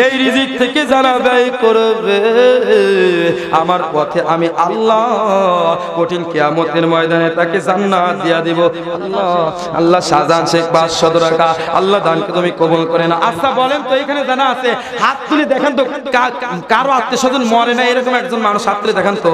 এই রিজিক থেকে যারা ব্যয় করবে আমার পথে আমি আল্লাহ কঠিন কিয়ামতের ময়দানে তাকে জান্নাত দিয়া দিব। আল্লাহ আল্লাহ শাহজাহান শেখ 500 টাকা, আল্লাহ দানকে তুমি কবুল করে না। আচ্ছা বলেন তো এখানে জানা আছে, হাত তুলে দেখেন তো কারো আত্মীয় স্বজন মরে না এরকম একজন মানুষ, হাত তুলে দেখেন তো।